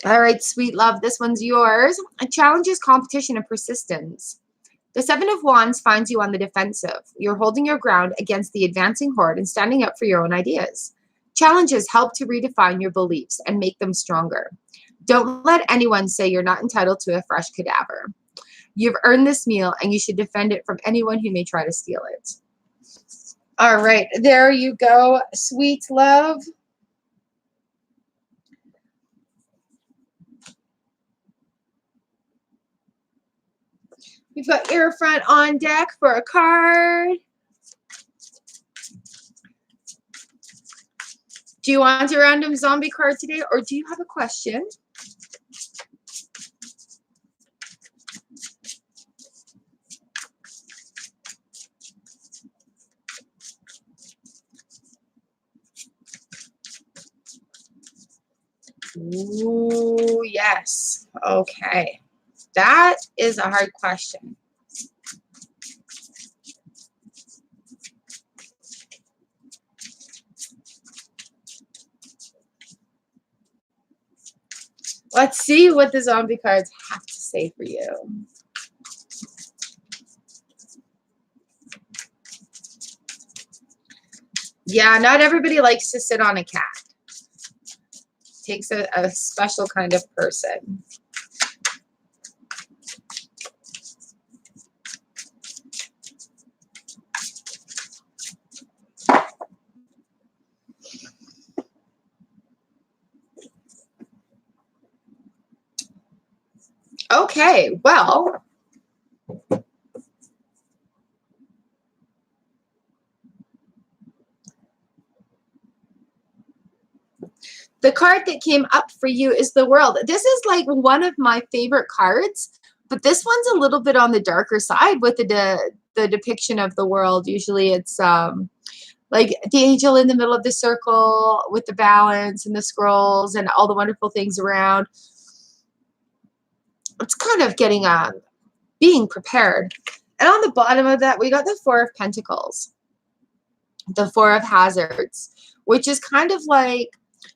All right, Sweet Love, this one's yours. It challenges competition and persistence. The Seven of Wands finds you on the defensive. You're holding your ground against the advancing horde and standing up for your own ideas. Challenges help to redefine your beliefs and make them stronger. Don't let anyone say you're not entitled to a fresh cadaver. You've earned this meal, and you should defend it from anyone who may try to steal it. All right, there you go, Sweet Love. We've got Earfront on deck for a card. Do you want a random zombie card today, or do you have a question? Ooh, yes. Okay. That is a hard question. Let's see what the zombie cards have to say for you. Yeah, not everybody likes to sit on a cat. Takes a special kind of person. Okay, well, the card that came up for you is the World. This is like one of my favorite cards, but this one's a little bit on the darker side with the depiction of the world. Usually it's like the angel in the middle of the circle with the balance and the scrolls and all the wonderful things around. It's kind of getting being prepared. And on the bottom of that, we got the Four of Pentacles, the Four of Hazards, which is kind of like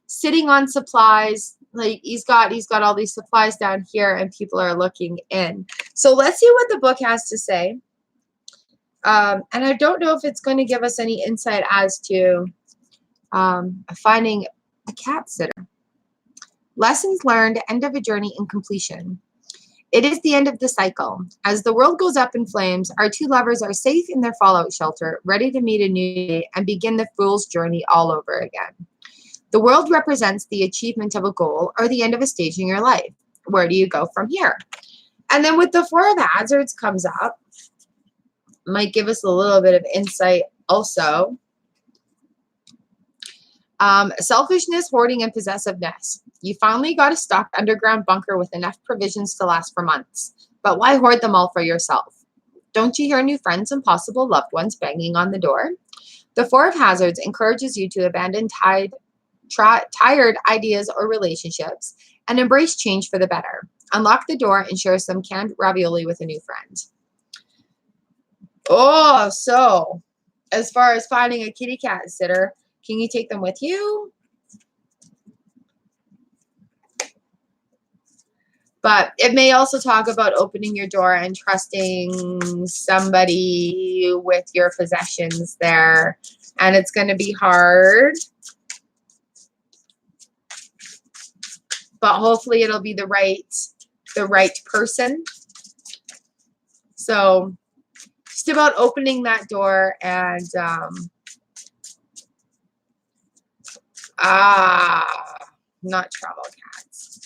sitting on supplies. Like he's got all these supplies down here and people are looking in. So let's see what the book has to say. And I don't know if it's going to give us any insight as to finding a cat sitter. Lessons learned, end of a journey and completion. It is the end of the cycle. As the world goes up in flames, our two lovers are safe in their fallout shelter, ready to meet a new day and begin the fool's journey all over again. The world represents the achievement of a goal or the end of a stage in your life. Where do you go from here? And then with the Four of Hazards comes up, might give us a little bit of insight also. Selfishness, hoarding, and possessiveness. You finally got a stocked underground bunker with enough provisions to last for months. But why hoard them all for yourself? Don't you hear new friends and possible loved ones banging on the door? The Four of Hazards encourages you to abandon tired ideas or relationships and embrace change for the better. Unlock the door and share some canned ravioli with a new friend. Oh, so as far as finding a kitty cat sitter, can you take them with you? But it may also talk about opening your door and trusting somebody with your possessions there. And it's going to be hard. But hopefully it'll be the right person. So just about opening that door and not travel cats.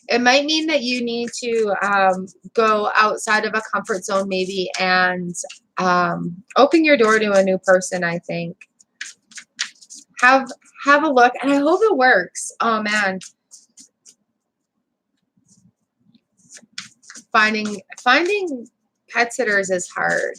It might mean that you need to go outside of a comfort zone maybe and open your door to a new person, I think. Have a look, and I hope it works. Oh, man. Finding pet sitters is hard.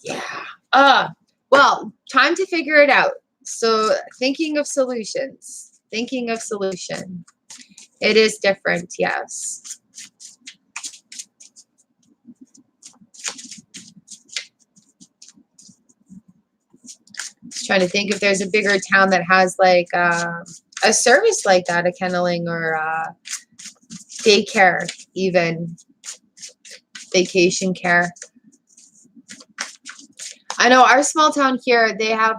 Yeah. Well, time to figure it out. So thinking of solutions. Thinking of solution. It is different, yes. Just trying to think if there's a bigger town that has like a service like that, a kenneling or daycare, even vacation care. I know our small town here, they have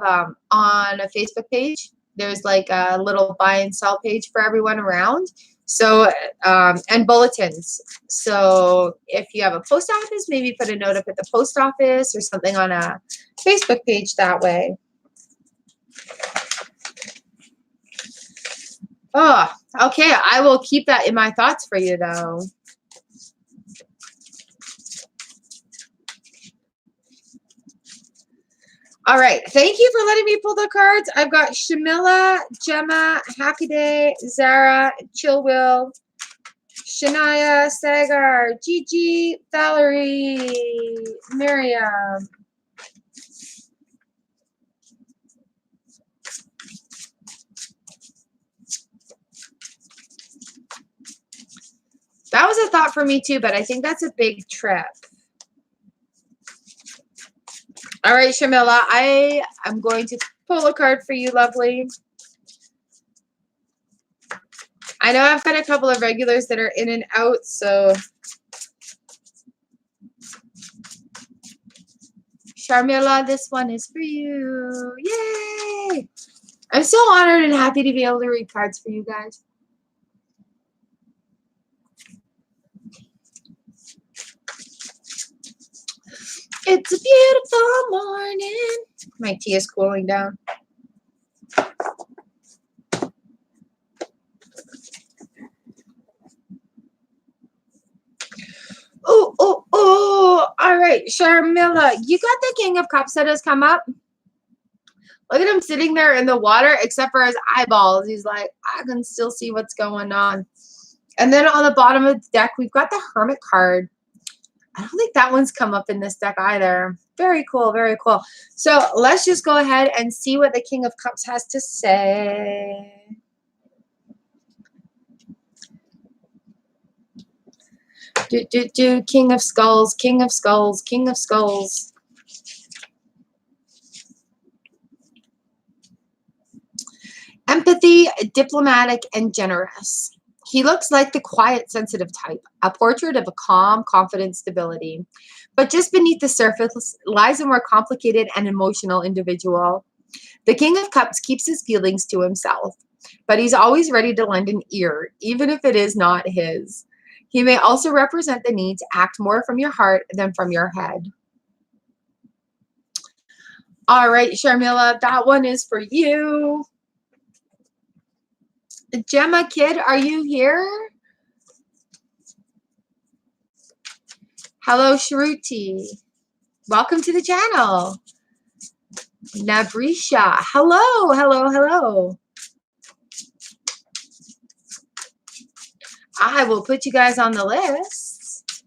on a Facebook page, there's like a little buy and sell page for everyone around. So, and bulletins. So if you have a post office, maybe put a note up at the post office or something on a Facebook page that way. Oh, okay. I will keep that in my thoughts for you, though. All right. Thank you for letting me pull the cards. I've got Shamila, Gemma, Hackaday, Zara, Chillwill, Shania, Sagar, Gigi, Valerie, Miriam. That was a thought for me too, but I think that's a big trip. All right, Shamila, I am going to pull a card for you, lovely. I know I've got a couple of regulars that are in and out, so Sharmila, this one is for you. Yay! I'm so honored and happy to be able to read cards for you guys. It's a beautiful morning. My tea is cooling down. Oh, oh, oh. All right, Sharmila, you got the King of Cups that has come up. Look at him sitting there in the water, except for his eyeballs. He's like, I can still see what's going on. And then on the bottom of the deck, we've got the Hermit card. I don't think that one's come up in this deck either. Very cool, very cool. So let's just go ahead and see what the King of Cups has to say. King of Skulls, King of Skulls, King of Skulls. Empathy, diplomatic, and generous. He looks like the quiet, sensitive type, a portrait of a calm, confident stability. But just beneath the surface lies a more complicated and emotional individual. The King of Cups keeps his feelings to himself, but he's always ready to lend an ear, even if it is not his. He may also represent the need to act more from your heart than from your head. All right, Sharmila, that one is for you. Gemma Kid, are you here? Hello, Shruti. Welcome to the channel. Navrisha, hello, hello, hello. I will put you guys on the list.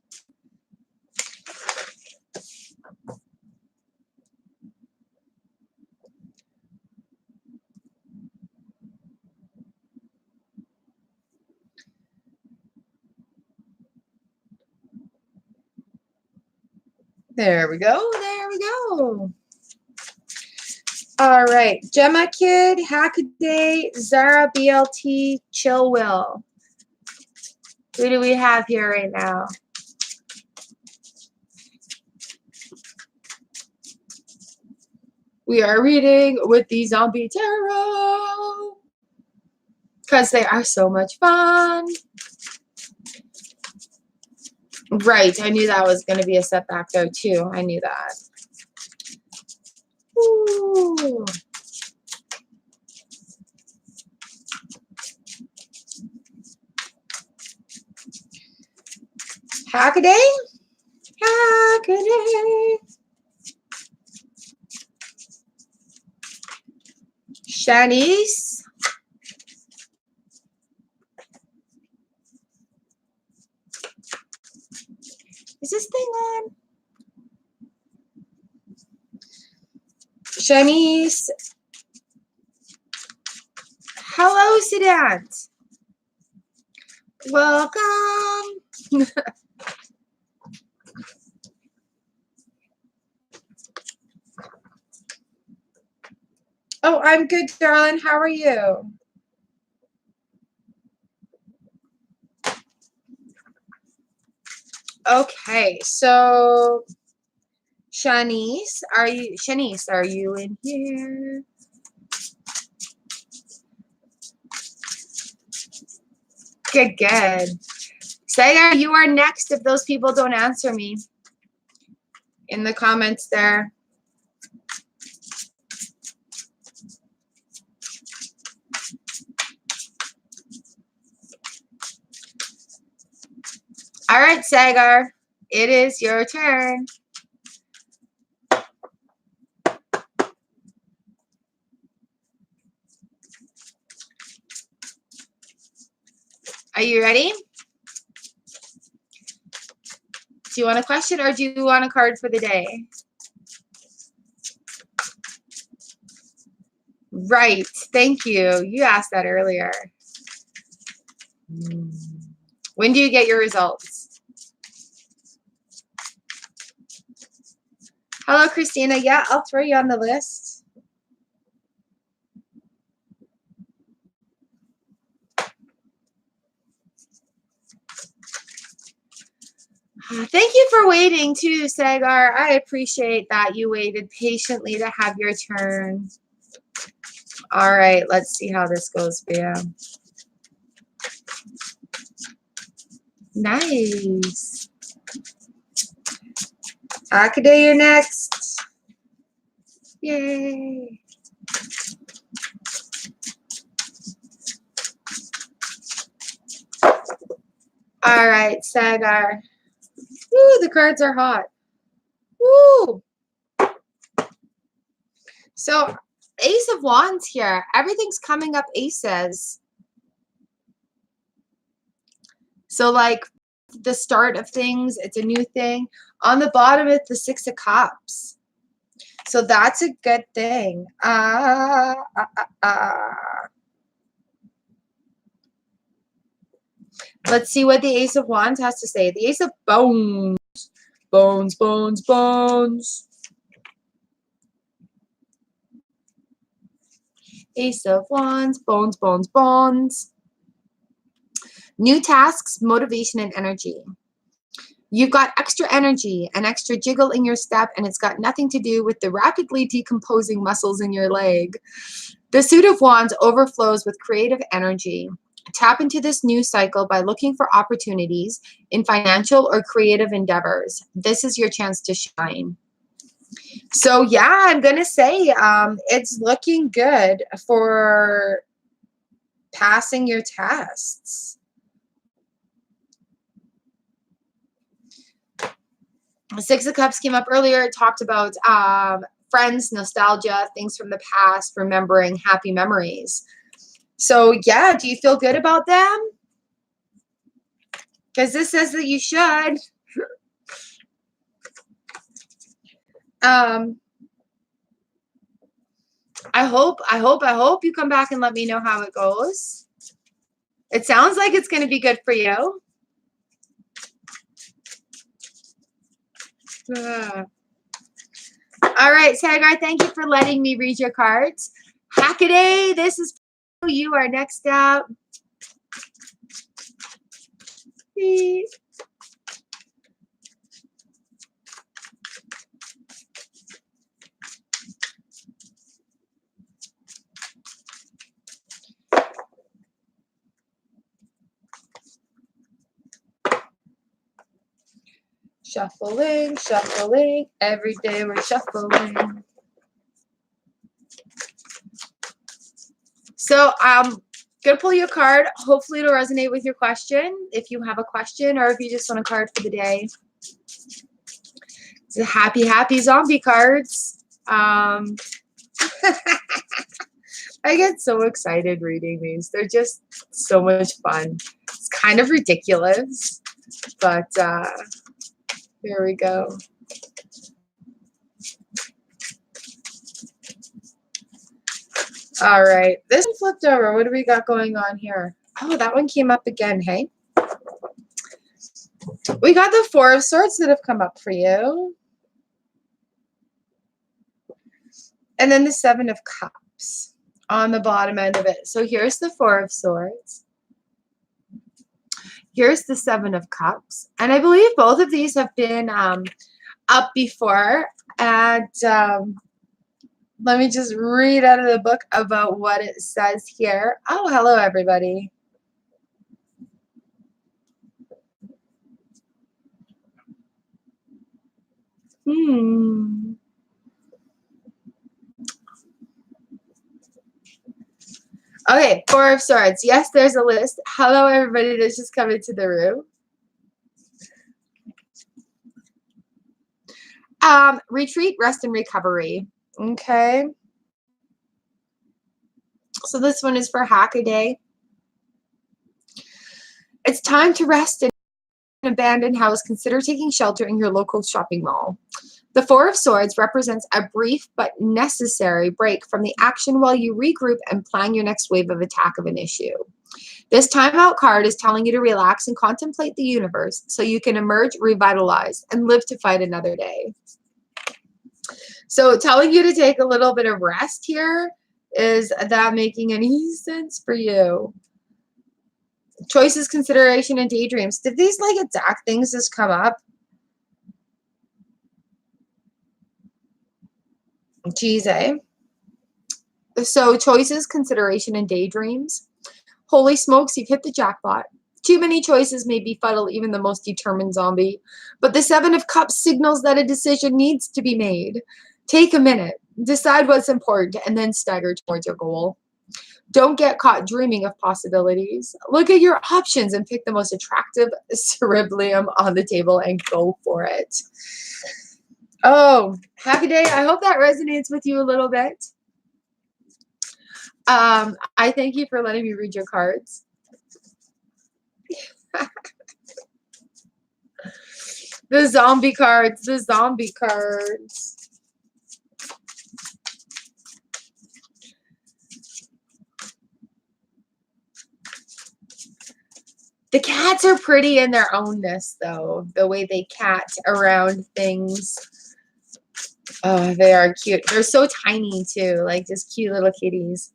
There we go, there we go. All right, Gemma Kid, Hackaday, Zara BLT, Chill Will. Who do we have here right now? We are reading with the Zombie Tarot because they are so much fun. Right, I knew that was going to be a setback though too. I knew that. Ooh. Hackaday? Hackaday. Shanice? Is this thing on? Shanice? Hello, Sedant. Welcome. Oh, I'm good, darling. How are you? Okay, so Shanice, are you in here? Good, good. Sagar, you are next if those people don't answer me in the comments there. All right, Sagar, it is your turn. Are you ready? Do you want a question or do you want a card for the day? Right. Thank you. You asked that earlier. When do you get your results? Hello, Christina. Yeah, I'll throw you on the list. Thank you for waiting too, Sagar. I appreciate that you waited patiently to have your turn. All right, let's see how this goes for you. Nice. Akade, you're next. Yay. All right, Sagar. Woo, the cards are hot. Woo. So, Ace of Wands here. Everything's coming up aces. So, like, the start of things, it's a new thing. On the bottom, it's the Six of Cups. So, that's a good thing. Let's see what the Ace of Wands has to say. The Ace of Bones. Bones, bones, bones. Ace of Wands, bones, bones, bones. New tasks, motivation, and energy. You've got extra energy, an extra jiggle in your step, and it's got nothing to do with the rapidly decomposing muscles in your leg. The Suit of Wands overflows with creative energy. Tap into this new cycle by looking for opportunities in financial or creative endeavors. This is your chance to shine. So yeah, I'm going to say it's looking good for passing your tests. The Six of Cups came up earlier. It talked about friends, nostalgia, things from the past, remembering happy memories. So yeah, do you feel good about them? Because this says that you should. I hope you come back and let me know how it goes. It sounds like it's going to be good for you. All right, Sagar, thank you for letting me read your cards. Hackaday, this is you are next up. Shuffling, shuffling, every day we're shuffling. So I'm going to pull you a card. Hopefully it'll resonate with your question, if you have a question or if you just want a card for the day. It's a happy, happy zombie cards. I get so excited reading these. They're just so much fun. It's kind of ridiculous, but here we go. All right, this one flipped over. What do we got going on here? Oh, that one came up again, hey? We got the Four of Swords that have come up for you. And then the Seven of Cups on the bottom end of it. So here's the Four of Swords. Here's the Seven of Cups. And I believe both of these have been up before. And let me just read out of the book about what it says here. Oh, hello, everybody. Okay, Four of Swords. Yes, there's a list. Hello, everybody that's just come into the room. Retreat, rest, and recovery. Okay. So this one is for Hackaday. It's time to rest in an abandoned house. Consider taking shelter in your local shopping mall. The Four of Swords represents a brief but necessary break from the action while you regroup and plan your next wave of attack of an issue. This timeout card is telling you to relax and contemplate the universe so you can emerge revitalized and live to fight another day. So telling you to take a little bit of rest here, is that making any sense for you? Choices, consideration, and daydreams. Did these like exact things just come up? Geez, eh? So choices, consideration, and daydreams. Holy smokes, you've hit the jackpot. Too many choices may befuddle even the most determined zombie, but the Seven of Cups signals that a decision needs to be made. Take a minute, decide what's important, and then stagger towards your goal. Don't get caught dreaming of possibilities. Look at your options and pick the most attractive cerebellum on the table and go for it. Oh, happy day. I hope that resonates with you a little bit. I thank you for letting me read your cards. The zombie cards, the zombie cards. The cats are pretty in their ownness, though. The way they cat around things. Oh, they are cute. They're so tiny, too. Like, just cute little kitties.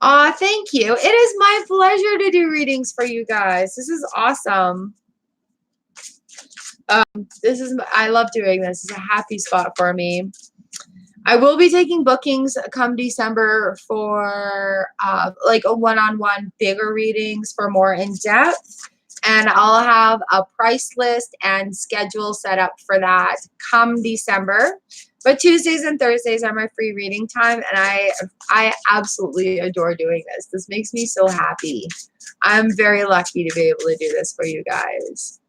Aw, thank you. It is my pleasure to do readings for you guys. This is awesome. I love doing this. It's a happy spot for me. I will be taking bookings come December for like a one-on-one bigger readings for more in-depth. And I'll have a price list and schedule set up for that come December. But Tuesdays and Thursdays are my free reading time, and I absolutely adore doing this. This makes me so happy. I'm very lucky to be able to do this for you guys.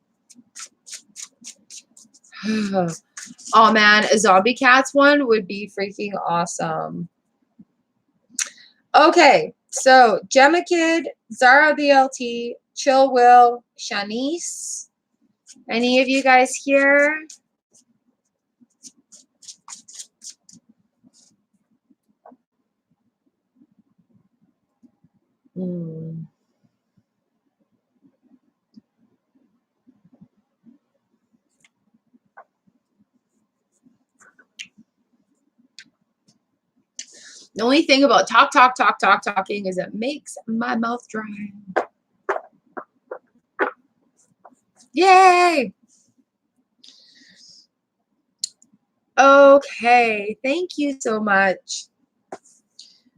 Oh man, a zombie cats one would be freaking awesome. Okay, so Gemma Kid, Zara BLT, Chill Will, Shanice. Any of you guys here? The only thing about talking is it makes my mouth dry. Yay! Okay, thank you so much.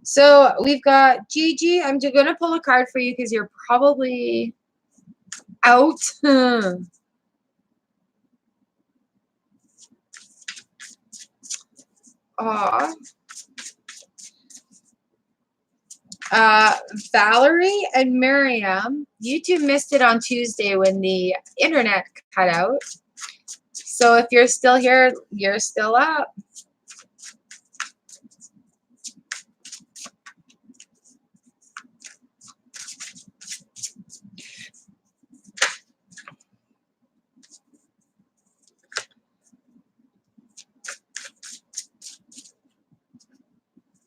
So we've got Gigi. I'm just going to pull a card for you because you're probably out. Aw. Valerie and Miriam, you two missed it on Tuesday when the internet cut out. So if you're still here, you're still up.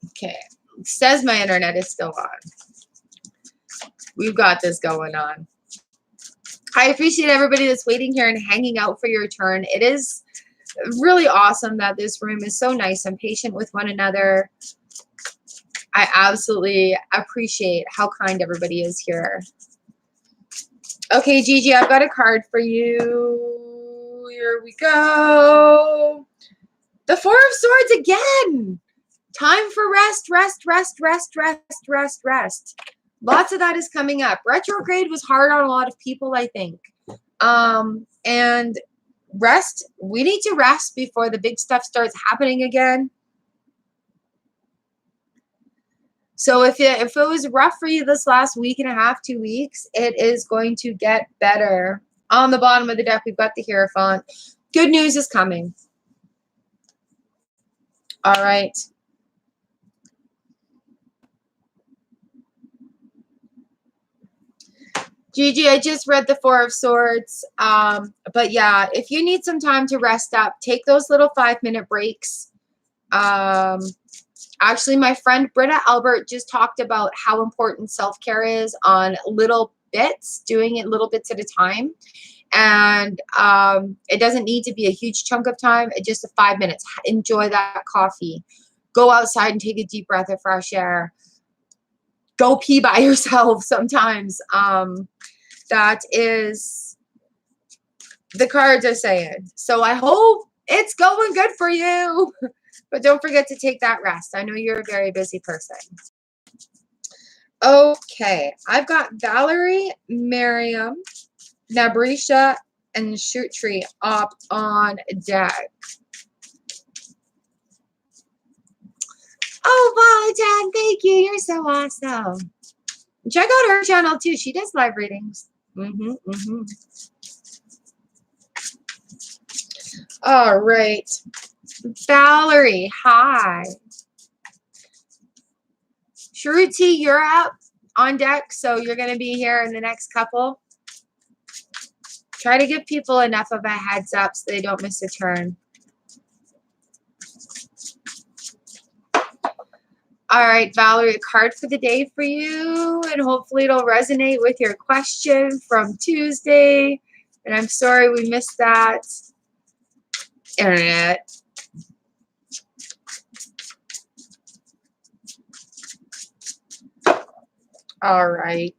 Okay. It says my internet is still on. We've got this going on. I appreciate everybody that's waiting here and hanging out for your turn. It is really awesome that this room is so nice and patient with one another. I absolutely appreciate how kind everybody is here. Okay, Gigi, I've got a card for you. Here we go. The Four of Swords again. Time for rest, rest, rest, rest, rest, rest, rest. Lots of that is coming up. Retrograde was hard on a lot of people, I think. And rest, we need to rest before the big stuff starts happening again. So if it was rough for you this last week and a half, 2 weeks, it is going to get better. On the bottom of the deck, we've got the Hierophant. Good news is coming. All right. Gigi, I just read the Four of Swords. But yeah, if you need some time to rest up, take those little 5-minute breaks. Actually, my friend Britta Albert just talked about how important self-care is on little bits, doing it little bits at a time. And it doesn't need to be a huge chunk of time. It's just 5 minutes. Enjoy that coffee. Go outside and take a deep breath of fresh air. Go pee by yourself sometimes. That is the cards are saying. So I hope It's going good for you. But don't forget to take that rest. I know you're a very busy person. Okay, I've got Valerie, Miriam, Nabrisha, and Shoot Tree up on deck. Oh, Jan, thank you. You're so awesome. Check out her channel too. She does live readings. All right. Valerie, hi. Shruti, you're up on deck, so you're going to be here in the next couple. Try to give people enough of a heads up so they don't miss a turn. All right, Valerie, a card for the day for you, and hopefully it'll resonate with your question from Tuesday. And I'm sorry we missed that. Internet. All right.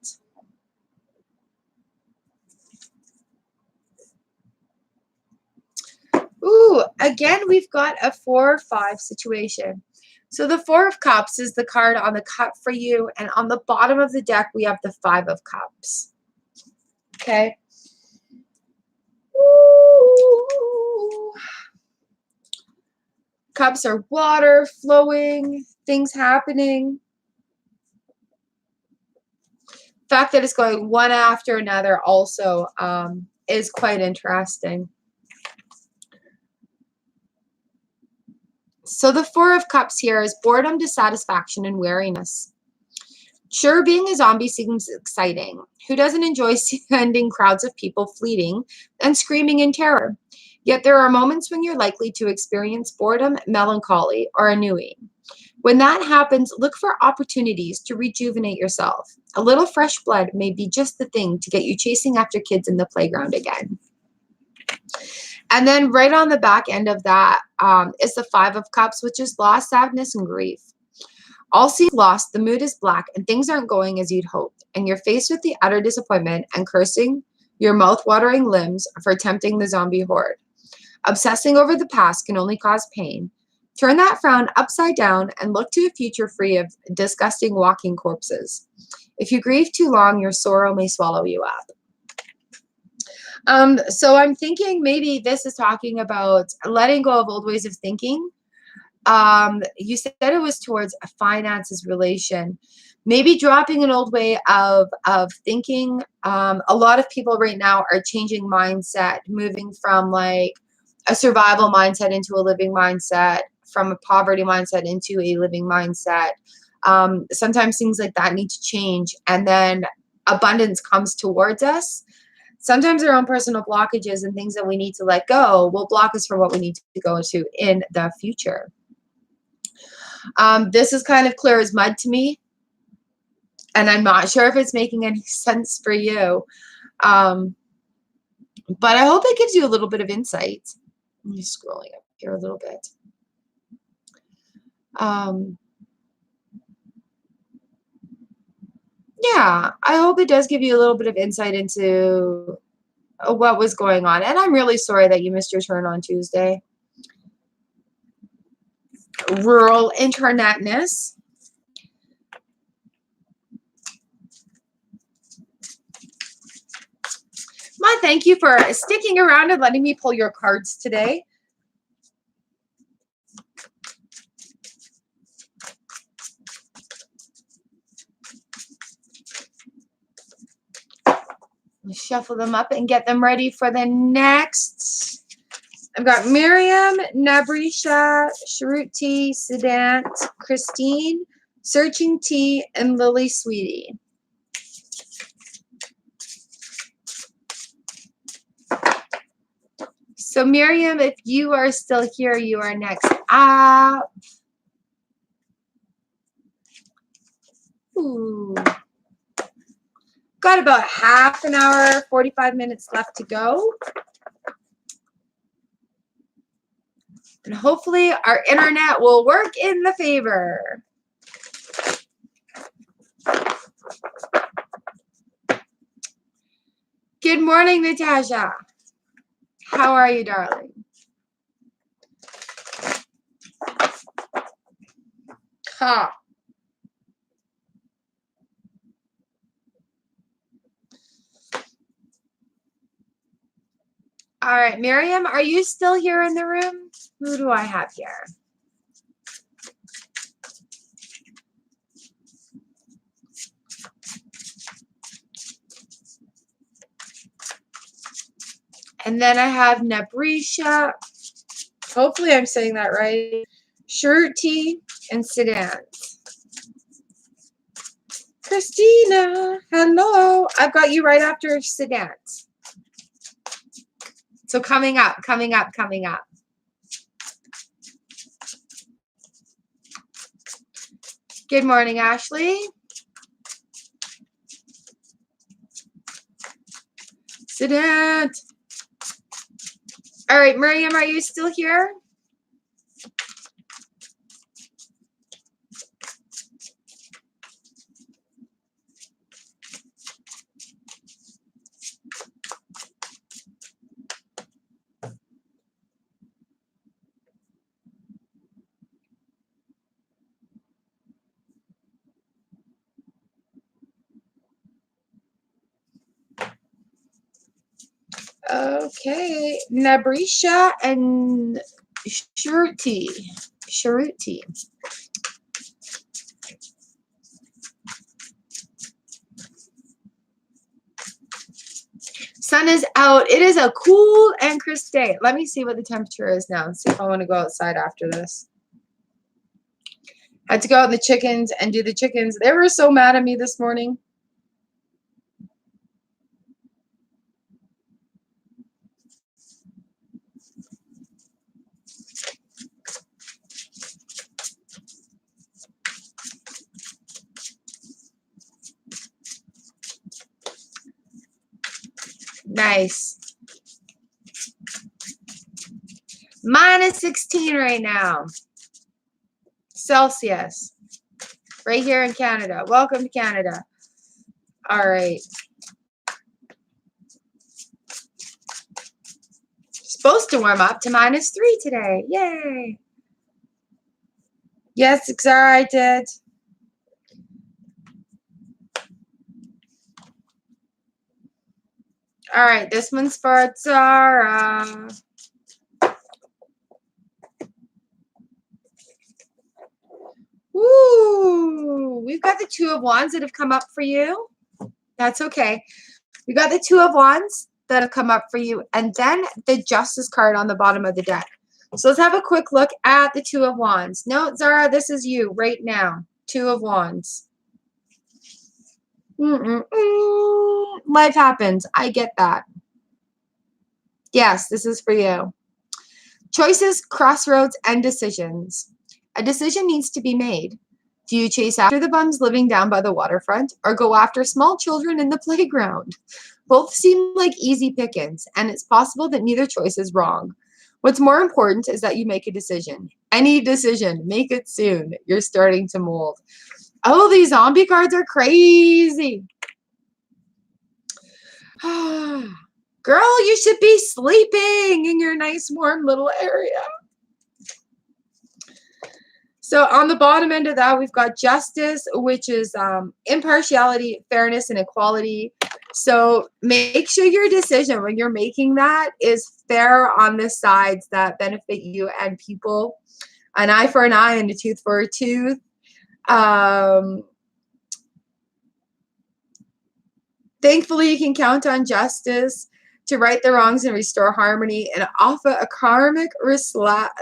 Ooh, again, we've got a 4-5 situation. So the 4 of Cups is the card on the cup for you, and on the bottom of the deck, we have the 5 of Cups. Okay. Ooh. Cups are water flowing, things happening. The fact that it's going one after another also is quite interesting. So the 4 of Cups here is boredom, dissatisfaction, and weariness. Sure, being a zombie seems exciting. Who doesn't enjoy sending crowds of people fleeing and screaming in terror? Yet there are moments when you're likely to experience boredom, melancholy, or ennui. When that happens, look for opportunities to rejuvenate yourself. A little fresh blood may be just the thing to get you chasing after kids in the playground again. And then right on the back end of that is the 5 of Cups, which is loss, sadness, and grief. All seems lost, the mood is black, and things aren't going as you'd hoped. And you're faced with the utter disappointment and cursing your mouth-watering limbs for tempting the zombie horde. Obsessing over the past can only cause pain. Turn that frown upside down and look to a future free of disgusting walking corpses. If you grieve too long, your sorrow may swallow you up. So I'm thinking maybe this is talking about letting go of old ways of thinking. You said it was towards a finances relation. Maybe dropping an old way of thinking. A lot of people right now are changing mindset, moving from like a survival mindset into a living mindset, from a poverty mindset into a living mindset. Sometimes things like that need to change, and then abundance comes towards us. Sometimes our own personal blockages and things that we need to let go will block us from what we need to go into in the future. This is kind of clear as mud to me, and I'm not sure if it's making any sense for you. But I hope it gives you a little bit of insight. I'm just scrolling up here a little bit. Yeah, I hope it does give you a little bit of insight into what was going on. And I'm really sorry that you missed your turn on Tuesday. Rural internetness. Ma, thank you for sticking around and letting me pull your cards today. Shuffle them up and get them ready for the next. I've got Miriam, Nabrisha, Shruti, Siddhant, Christine, Searching T, and Lily Sweetie. So Miriam, if you are still here, you are next up. Ooh. Got about half an hour, 45 minutes left to go. And hopefully our internet will work in the favor. Good morning, Natasha. How are you, darling? Ha. All right, Miriam, are you still here in the room? Who do I have here? And then I have Nabrisha. Hopefully I'm saying that right. Shruti and Siddhant. Christina, hello. I've got you right after Siddhant. So coming up. Good morning, Ashley. Siddhant. All right, Miriam, are you still here? Okay, Nabrisha and Shruti. Sun is out. It is a cool and crisp day. Let me see what the temperature is now. See if I want to go outside after this. I had to go out in the chickens and do the chickens. They were so mad at me this morning. Nice. Minus 16 right now. Celsius. Right here in Canada. Welcome to Canada. All right. Supposed to warm up to minus 3 today. Yay. Yes, Xara, I did. All right, this one's for Zara. Woo! We've got the Two of Wands that have come up for you. That's okay. We got the Two of Wands that have come up for you, and then the Justice card on the bottom of the deck. So let's have a quick look at the Two of Wands. No, Zara, this is you right now. Two of Wands. Life happens. I get that. Yes, this is for you. Choices, crossroads, and decisions. A decision needs to be made. Do you chase after the bums living down by the waterfront or go after small children in the playground? Both seem like easy pickings, and it's possible that neither choice is wrong. What's more important is that you make a decision. Any decision, make it soon. You're starting to mold. Oh, these zombie cards are crazy. Girl, you should be sleeping in your nice warm little area. So on the bottom end of that, we've got justice, which is impartiality, fairness, and equality. So make sure your decision when you're making that is fair on the sides that benefit you and people. An eye for an eye and a tooth for a tooth. Thankfully, you can count on justice to right the wrongs and restore harmony and offer a karmic slap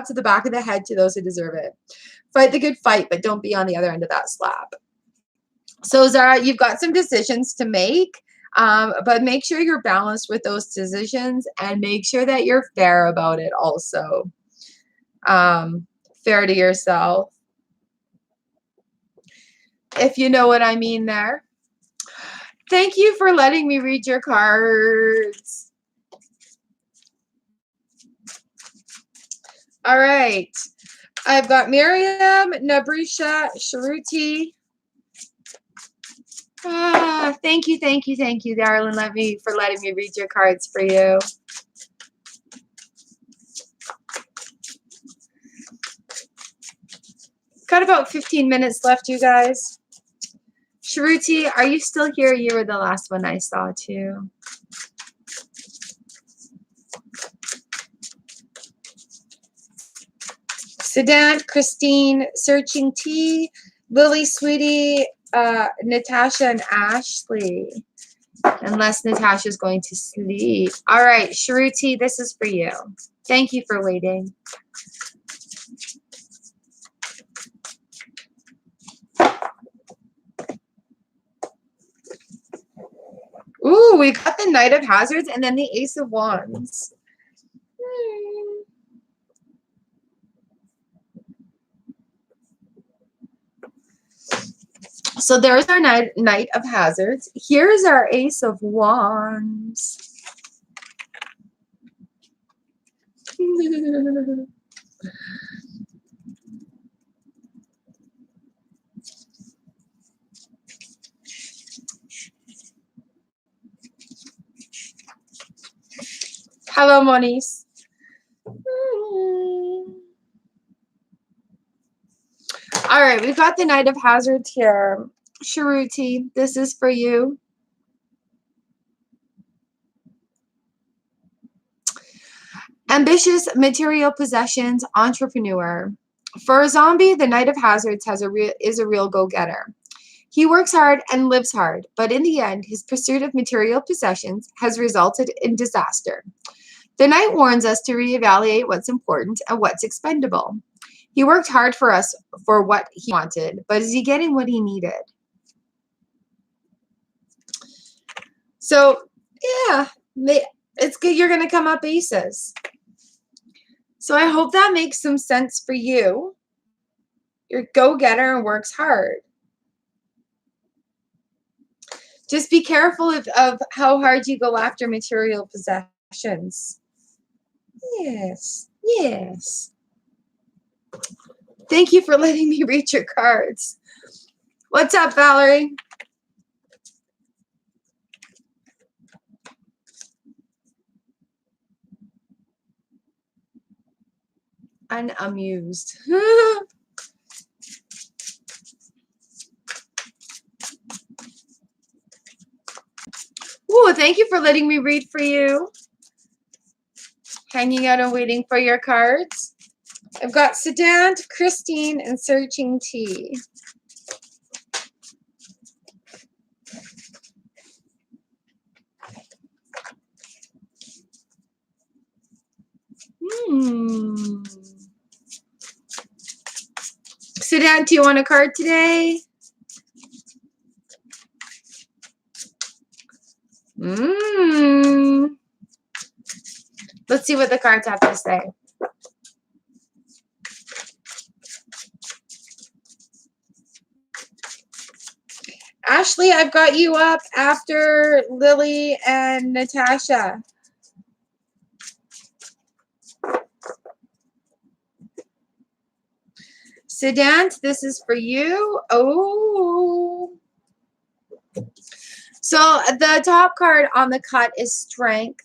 to the back of the head to those who deserve it. Fight the good fight, but don't be on the other end of that slap. So, Zara, you've got some decisions to make, but make sure you're balanced with those decisions and make sure that you're fair about it also. Fair to yourself. If you know what I mean there. Thank you for letting me read your cards. All right. I've got Miriam, Nabrisha, Shruti. Thank you, darling. For letting me read your cards for you. Got about 15 minutes left, you guys. Shruti, are you still here? You were the last one I saw too. Sedan, Christine, Searching T, Lily, Sweetie, Natasha, and Ashley. Unless Natasha's going to sleep. All right, Shruti, this is for you. Thank you for waiting. Ooh, we got the Knight of Hazards and then the Ace of Wands. So there's our Knight of Hazards. Here's our Ace of Wands. Hello, Moniz. All right, we've got the Knight of Hazards here. Shruti, this is for you. Ambitious, material possessions, entrepreneur. For a zombie, the Knight of Hazards is a real go-getter. He works hard and lives hard, but in the end, his pursuit of material possessions has resulted in disaster. The Knight warns us to reevaluate what's important and what's expendable. He worked hard for us for what he wanted, but is he getting what he needed? So, yeah, it's good you're going to come up aces. So I hope that makes some sense for you. You're a go-getter and works hard. Just be careful of how hard you go after material possessions. Yes, yes. Thank you for letting me read your cards. What's up, Valerie? Unamused. Ooh, thank you for letting me read for you. Hanging out and waiting for your cards. I've got Sedan, Christine, and Searching T. Sedan, do you want a card today? Let's see what the cards have to say. Ashley, I've got you up after Lily and Natasha. Sedant, this is for you. Oh. So the top card on the cut is Strength.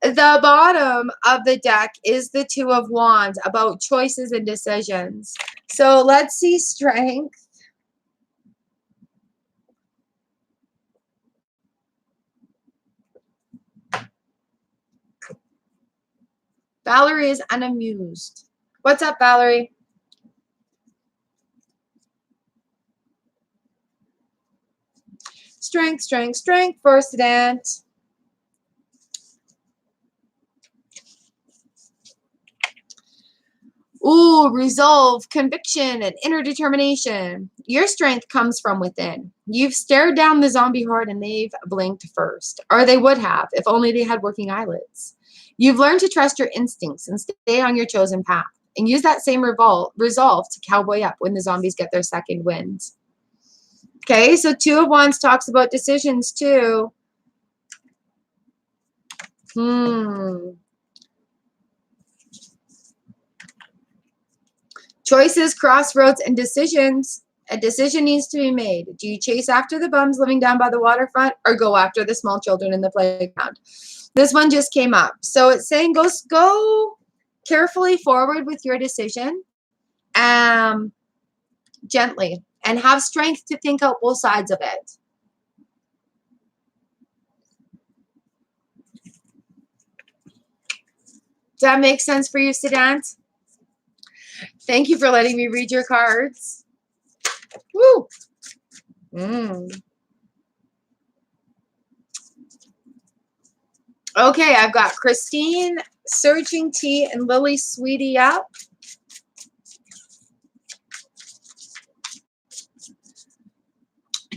The bottom of the deck is the Two of Wands, about choices and decisions. So let's see Strength. Valerie is unamused. What's up, Valerie? Strength, strength, strength for Sedant. Ooh, resolve, conviction, and inner determination. Your strength comes from within. You've stared down the zombie horde and they've blinked first. Or they would have, if only they had working eyelids. You've learned to trust your instincts and stay on your chosen path. And use that same resolve to cowboy up when the zombies get their second wind. Okay, so Two of Wands talks about decisions too. Choices, crossroads, and decisions. A decision needs to be made. Do you chase after the bums living down by the waterfront or go after the small children in the playground? This one just came up. So it's saying go carefully forward with your decision gently, and have strength to think out both sides of it. Does that make sense for you, Sedant? Thank you for letting me read your cards. Woo! Okay, I've got Christine, Searching Tea, and Lily Sweetie up.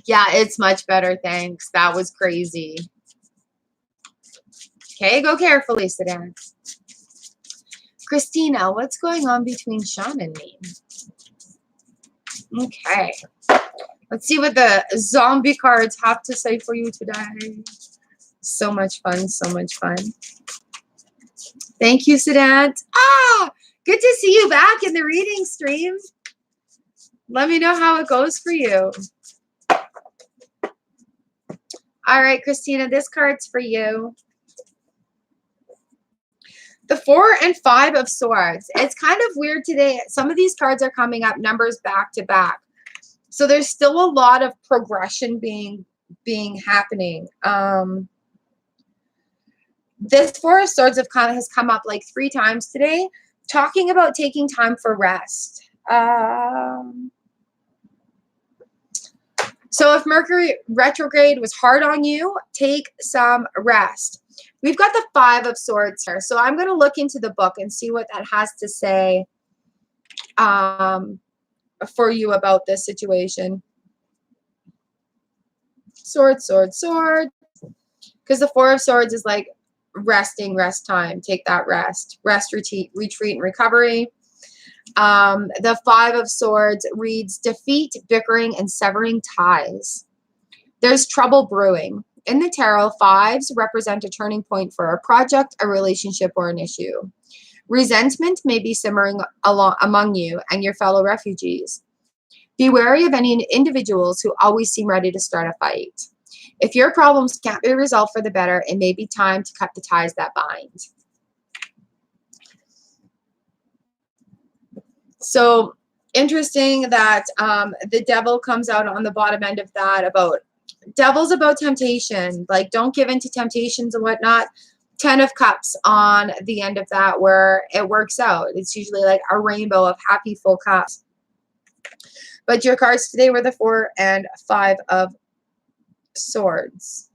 Yeah, it's much better, thanks. That was crazy. Okay, go carefully, Sedant. Christina, what's going on between Sean and me? Okay. Let's see what the zombie cards have to say for you today. So much fun, so much fun. Thank you, Sedant. Ah, good to see you back in the reading stream. Let me know how it goes for you. All right, Christina, this card's for you. The 4 and 5 of Swords. It's kind of weird today. Some of these cards are coming up numbers back to back. So there's still a lot of progression being happening. This 4 of Swords has come up like 3 times today, talking about taking time for rest. So if Mercury retrograde was hard on you, take some rest. We've got the 5 of Swords here. So I'm going to look into the book and see what that has to say for you about this situation. Sword, sword, sword. Because the 4 of Swords is like resting, rest time. Take that rest. Rest, retreat, and recovery. The 5 of Swords reads defeat, bickering, and severing ties. There's trouble brewing. In the tarot, 5s represent a turning point for a project, a relationship, or an issue. Resentment may be simmering among you and your fellow refugees. Be wary of any individuals who always seem ready to start a fight. If your problems can't be resolved for the better, it may be time to cut the ties that bind. So interesting that the devil comes out on the bottom end of that about devil's about temptation. Like, don't give in to temptations and whatnot. 10 of Cups on the end of that where it works out. It's usually like a rainbow of happy full cups. But your cards today were the 4 and 5 of Swords.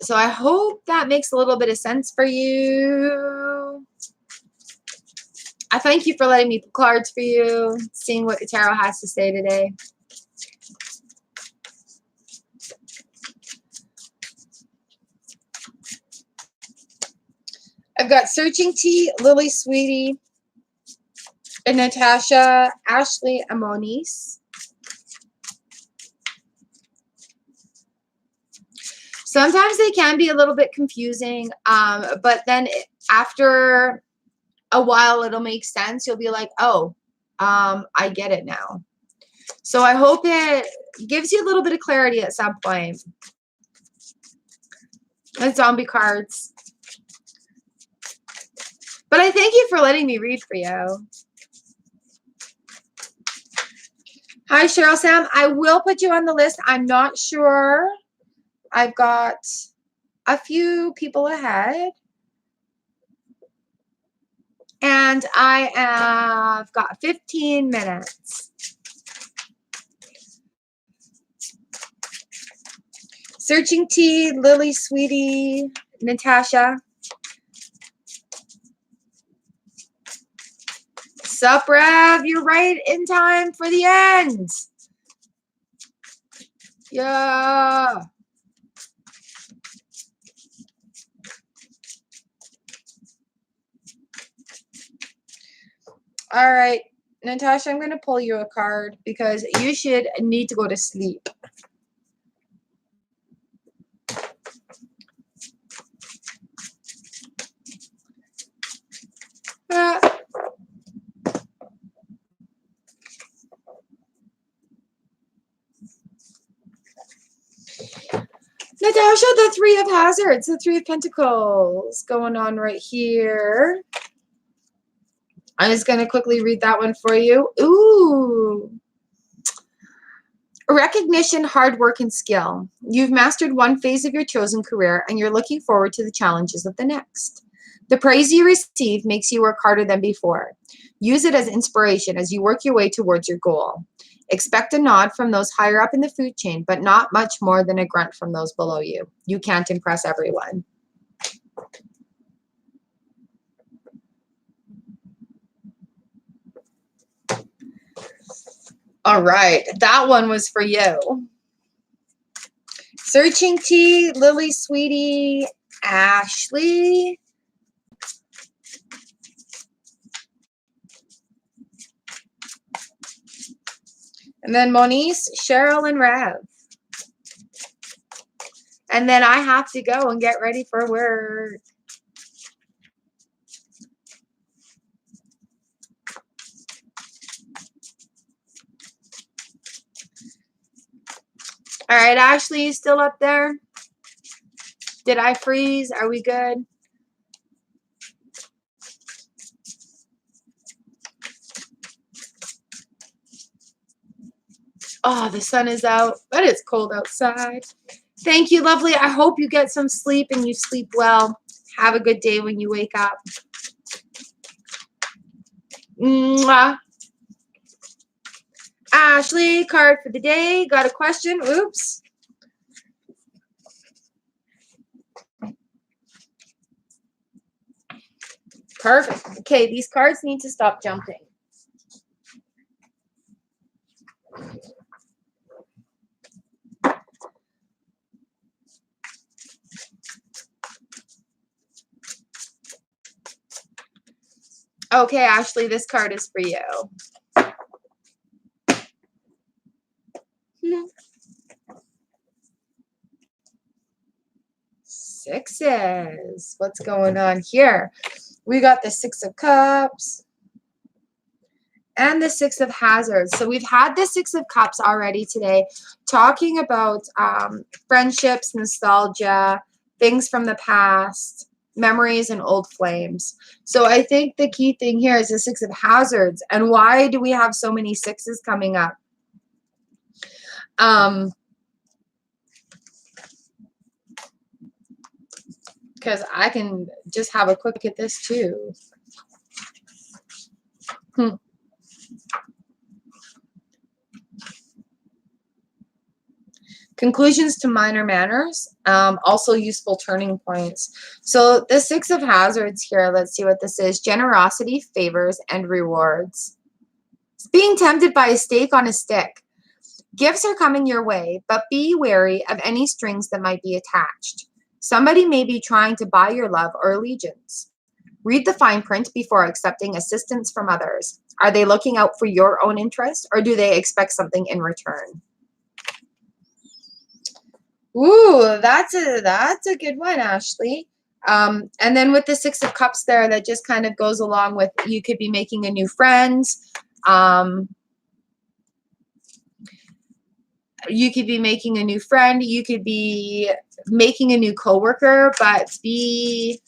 So I hope that makes a little bit of sense for you. I thank you for letting me pull cards for you, seeing what the tarot has to say today. I've got Searching Tea, Lily Sweetie, and Natasha, Ashley, and Moniece. Sometimes they can be a little bit confusing, but then after a while, it'll make sense. You'll be like, oh, I get it now. So I hope it gives you a little bit of clarity at some point. The zombie cards. But I thank you for letting me read for you. Hi, Cheryl Sam. I will put you on the list. I'm not sure. I've got a few people ahead. And I have got 15 minutes. Searching Tea, Lily Sweetie, Natasha. Sup, Rev? You're right in time for the end. Yeah. All right, Natasha, I'm going to pull you a card because you should need to go to sleep. Natasha, Tasha, the Three of Hazards, the Three of Pentacles going on right here. I'm just going to quickly read that one for you. Ooh. Recognition, hard work, and skill. You've mastered one phase of your chosen career, and you're looking forward to the challenges of the next. The praise you receive makes you work harder than before. Use it as inspiration as you work your way towards your goal. Expect a nod from those higher up in the food chain, but not much more than a grunt from those below you. You can't impress everyone. All right, that one was for you. Searching Tea, Lily, Sweetie, Ashley. And then Monice, Cheryl, and Rev. And then I have to go and get ready for work. All right, Ashley, you still up there? Did I freeze? Are we good? Oh, the sun is out, but it's cold outside. Thank you, lovely. I hope you get some sleep and you sleep well. Have a good day when you wake up. Mwah. Ashley, card for the day. Got a question? Oops. Perfect. Okay, these cards need to stop jumping. Okay, Ashley, this card is for you. Sixes. What's going on here? We got the Six of Cups and the Six of Hazards. So we've had the Six of Cups already today, talking about friendships, nostalgia, things from the past, memories, and old flames. So I think the key thing here is the Six of Hazards. And why do we have so many sixes coming up? Because I can just have a quick look at this too. Conclusions to minor manners, also useful turning points. So the Six of Hazards here, let's see what this is. Generosity, favors, and rewards. It's being tempted by a steak on a stick. Gifts are coming your way, but be wary of any strings that might be attached. Somebody may be trying to buy your love or allegiance. Read the fine print before accepting assistance from others. Are they looking out for your own interest, or do they expect something in return? Ooh, that's a good one, Ashley. And then with the Six of Cups there, that just kind of goes along with you could be making a new friend. You could be making a new friend. You could be making a new coworker, but be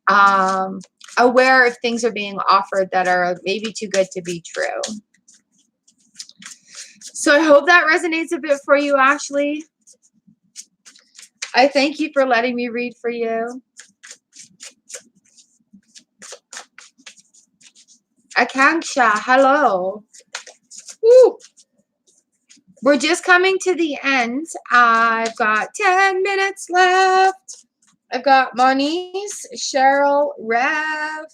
aware if things are being offered that are maybe too good to be true. So I hope that resonates a bit for you, Ashley. I thank you for letting me read for you. Akanksha, hello. Woo. We're just coming to the end. I've got 10 minutes left. I've got Monice, Cheryl, Rev.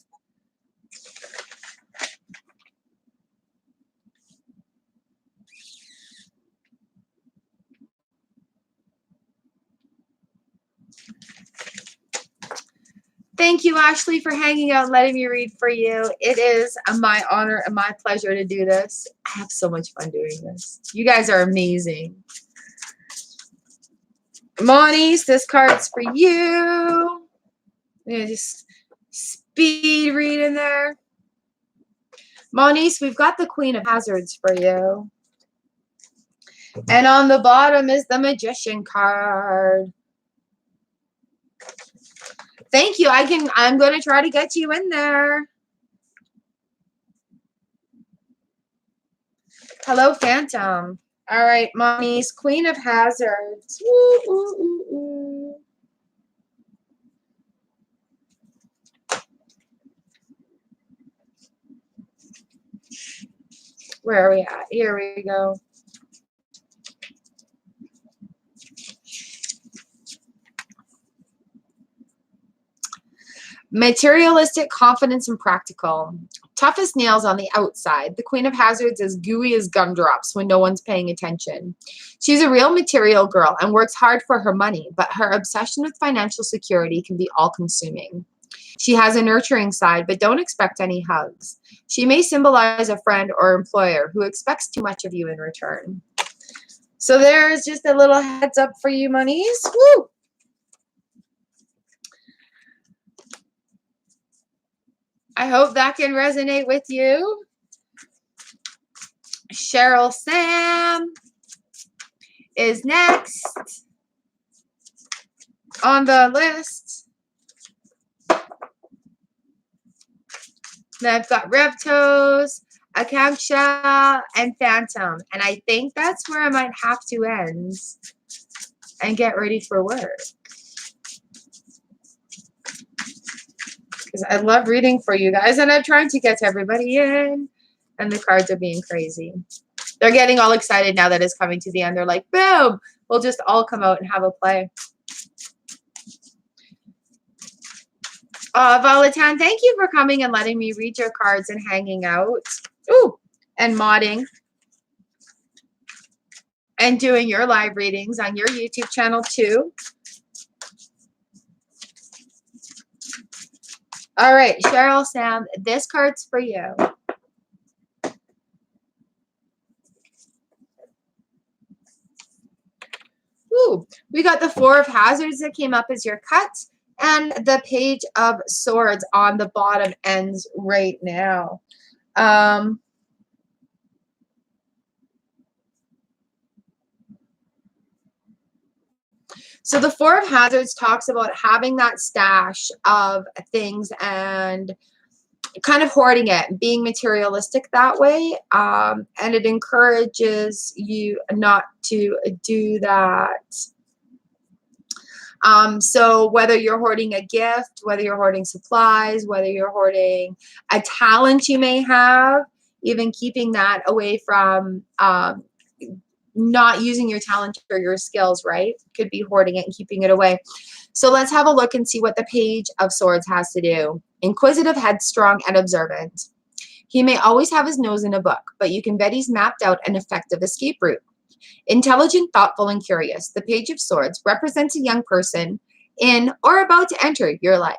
Thank you, Ashley, for hanging out and letting me read for you. It is my honor and my pleasure to do this. I have so much fun doing this. You guys are amazing. Monice, this card's for you. I'm going to just speed read in there. Monice, we've got the Queen of Hazards for you. And on the bottom is the Magician card. Thank you. I'm going to try to get you in there. Hello, Phantom. All right, mommies. Queen of Hazards. Ooh, ooh, ooh, ooh. Where are we at? Here we go. Materialistic, confidence, and practical. Tough as nails on the outside. The Queen of Hazards is gooey as gumdrops when no one's paying attention. She's a real material girl and works hard for her money, but her obsession with financial security can be all-consuming. She has a nurturing side, but don't expect any hugs. She may symbolize a friend or employer who expects too much of you in return. So there's just a little heads up for you, monies. Woo! I hope that can resonate with you. Cheryl Sam is next on the list. Then I've got Revtos, Akanksha, and Phantom. And I think that's where I might have to end and get ready for work. Because I love reading for you guys, and I'm trying to get everybody in, and the cards are being crazy. They're getting all excited now that it's coming to the end. They're like, boom, we'll just all come out and have a play. Volatan, thank you for coming and letting me read your cards and hanging out. Ooh, and modding. And doing your live readings on your YouTube channel too. All right, Cheryl Sam, this card's for you. Ooh, we got the Four of Hazards that came up as your cut, and the Page of Swords on the bottom ends right now. So the Four of Hazards talks about having that stash of things and kind of hoarding it, being materialistic that way. And it encourages you not to do that. So whether you're hoarding a gift, whether you're hoarding supplies, whether you're hoarding a talent you may have, even keeping that away from not using your talent or your skills, right? Could be hoarding it and keeping it away. So let's have a look and see what the Page of Swords has to do. Inquisitive, headstrong, and observant. He may always have his nose in a book, but you can bet he's mapped out an effective escape route. Intelligent, thoughtful, and curious. The Page of Swords represents a young person in or about to enter your life.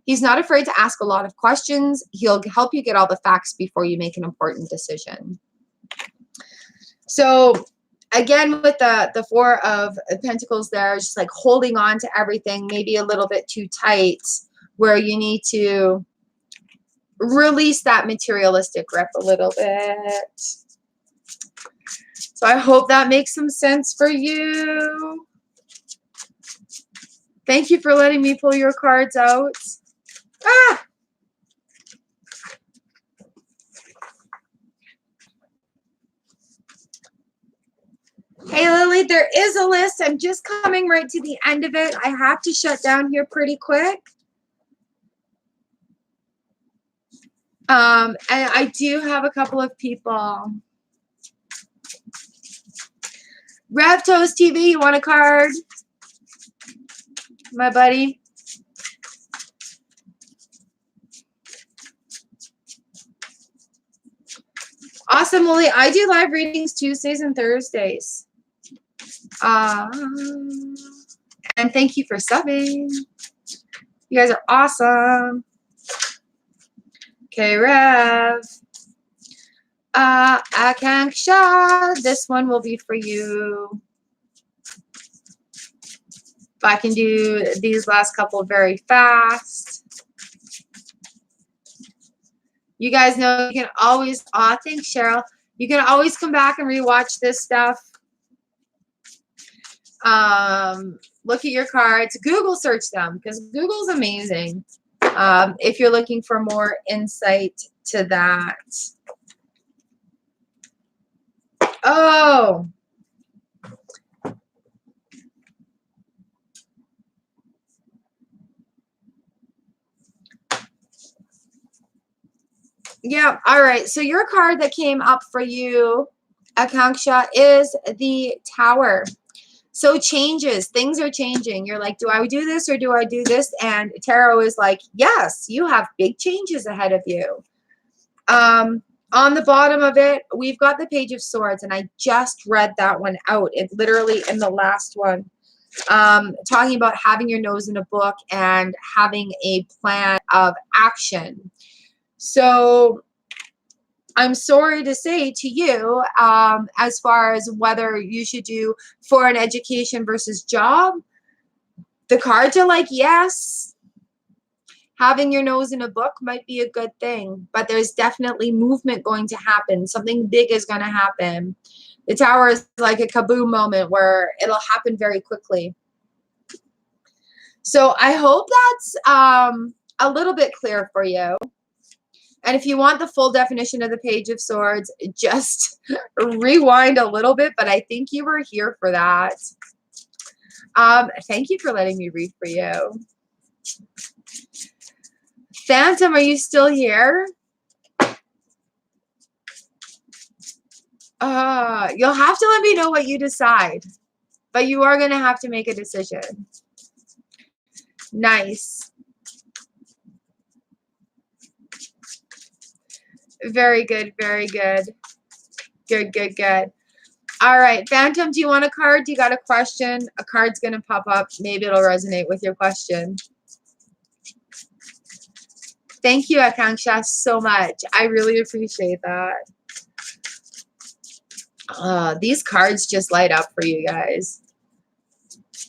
He's not afraid to ask a lot of questions. He'll help you get all the facts before you make an important decision. So again, with the Four of Pentacles there, just like holding on to everything, maybe a little bit too tight, where you need to release that materialistic grip a little bit. So I hope that makes some sense for you. Thank you for letting me pull your cards out. Ah! Hey, Lily, there is a list. I'm just coming right to the end of it. I have to shut down here pretty quick. And I do have a couple of people. Revtos TV, you want a card? My buddy. Awesome, Lily. I do live readings Tuesdays and Thursdays. And thank you for subbing. You guys are awesome. Okay, Rev. Akanksha, this one will be for you. If I can do these last couple very fast. You guys know you can always, thanks, Cheryl. You can always come back and rewatch this stuff. look at your cards. Google search them because Google's amazing if you're looking for more insight to that. Oh. Yeah. All right. So your card that came up for you, Akanksha, is the Tower. So changes, things are changing. You're like, do I do this or do I do this? And tarot is like, yes, you have big changes ahead of you. On the bottom of it, we've got the Page of Swords, and I just read that one out. It's literally in the last one, talking about having your nose in a book and having a plan of action. So I'm sorry to say to you, as far as whether you should do foreign education versus job, the cards are like, yes, having your nose in a book might be a good thing, but there's definitely movement going to happen. Something big is going to happen. The Tower is like a kaboom moment where it'll happen very quickly. So I hope that's a little bit clear for you. And if you want the full definition of the Page of Swords, just rewind a little bit, but I think you were here for that. Thank you for letting me read for you. Phantom, are you still here? You'll have to let me know what you decide, but you are going to have to make a decision. Nice. Very good, very good. Good, good, good. All right, Phantom, do you want a card? Do you got a question? A card's going to pop up. Maybe it'll resonate with your question. Thank you, Akanksha, so much. I really appreciate that. These cards just light up for you guys.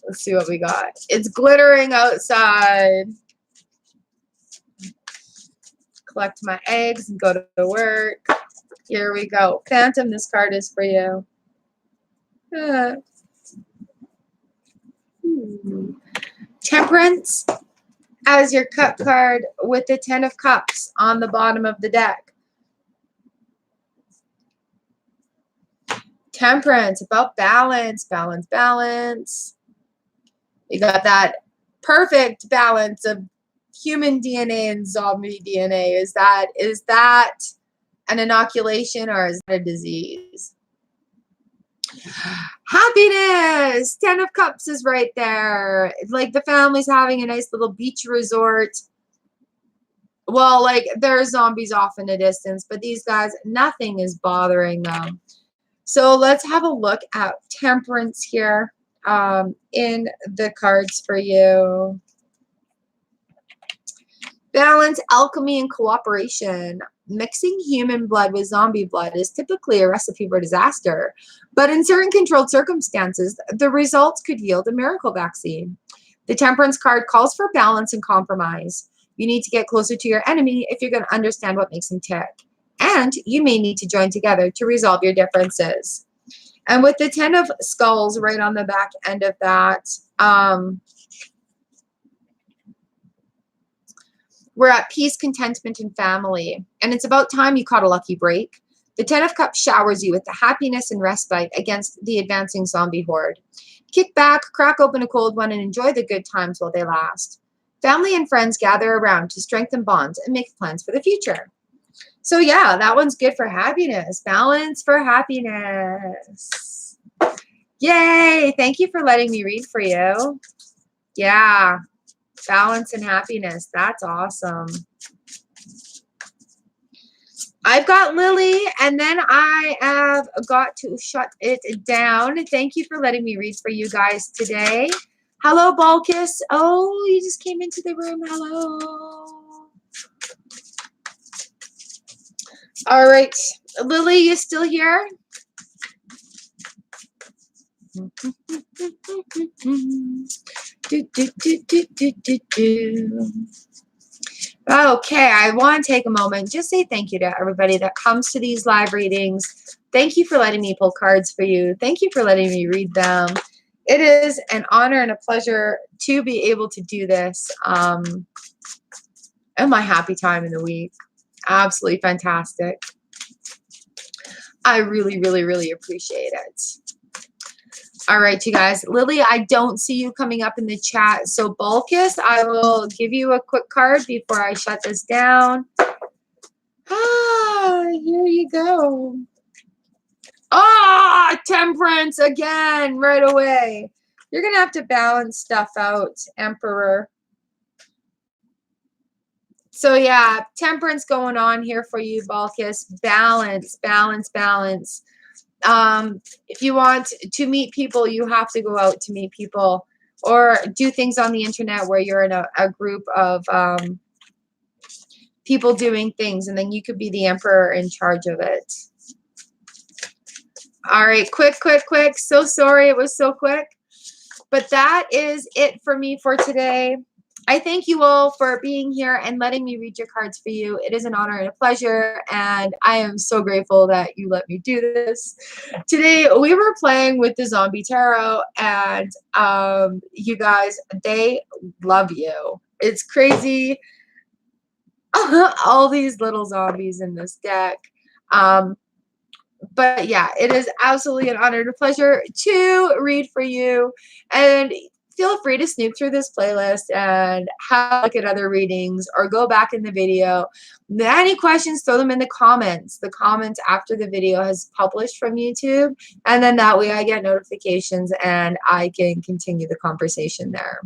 Let's see what we got. It's glittering outside. Collect my eggs and go to work. Here we go. Phantom, this card is for you. Temperance as your cup card with the 10 of Cups on the bottom of the deck. Temperance, about balance, balance, balance. You got that perfect balance of human DNA and zombie DNA. Is that an inoculation or is that a disease? Happiness. 10 of Cups is right there. Like the family's having a nice little beach resort. Well, like there are zombies off in the distance, but these guys, nothing is bothering them. So let's have a look at Temperance here in the cards for you. Balance, alchemy, and cooperation. Mixing human blood with zombie blood is typically a recipe for disaster, but in certain controlled circumstances, the results could yield a miracle vaccine. The Temperance card calls for balance and compromise. You need to get closer to your enemy if you're going to understand what makes him tick. And you may need to join together to resolve your differences. And with the 10 of Skulls right on the back end of that, we're at peace, contentment, and family. And it's about time you caught a lucky break. The 10 of Cups showers you with the happiness and respite against the advancing zombie horde. Kick back, crack open a cold one, and enjoy the good times while they last. Family and friends gather around to strengthen bonds and make plans for the future. So yeah, that one's good for happiness. Balance for happiness. Yay! Thank you for letting me read for you. Yeah. Balance and happiness. That's awesome. I've got Lily, and then I have got to shut it down. Thank you for letting me read for you guys today. Hello, Balkis. Oh, you just came into the room. Hello. All right. Lily, you still here? Okay, I want to take a moment, just say thank you to everybody that comes to these live readings. Thank you for letting me pull cards for you. Thank you for letting me read them. it is an honor and a pleasure to be able to do this. And my happy time in the week. Absolutely fantastic. I really, really, really appreciate it. All right, you guys. Lily, I don't see you coming up in the chat. So, Bulkus, I will give you a quick card before I shut this down. Ah, here you go. Ah, Temperance again, right away. You're going to have to balance stuff out, Emperor. So yeah, temperance going on here for you, Balkis. Balance, balance, balance. If you want to meet people, you have to go out to meet people or do things on the internet where you're in a group of people doing things, and then you could be the emperor in charge of it. All right, quick, quick, quick. So sorry it was so quick. But that is it for me for today. I thank you all for being here and letting me read your cards for you. It is an honor and a pleasure, and I am so grateful that you let me do this. Today, we were playing with the Zombie Tarot, and you guys, they love you. It's crazy. All these little zombies in this deck. But yeah, it is absolutely an honor and a pleasure to read for you. And feel free to snoop through this playlist and have a look at other readings or go back in the video. Any questions, throw them in the comments. The comments after the video has published from YouTube. And then that way I get notifications and I can continue the conversation there.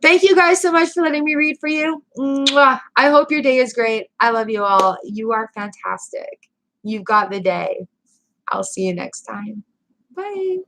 Thank you guys so much for letting me read for you. Mwah. I hope your day is great. I love you all. You are fantastic. You've got the day. I'll see you next time. Bye.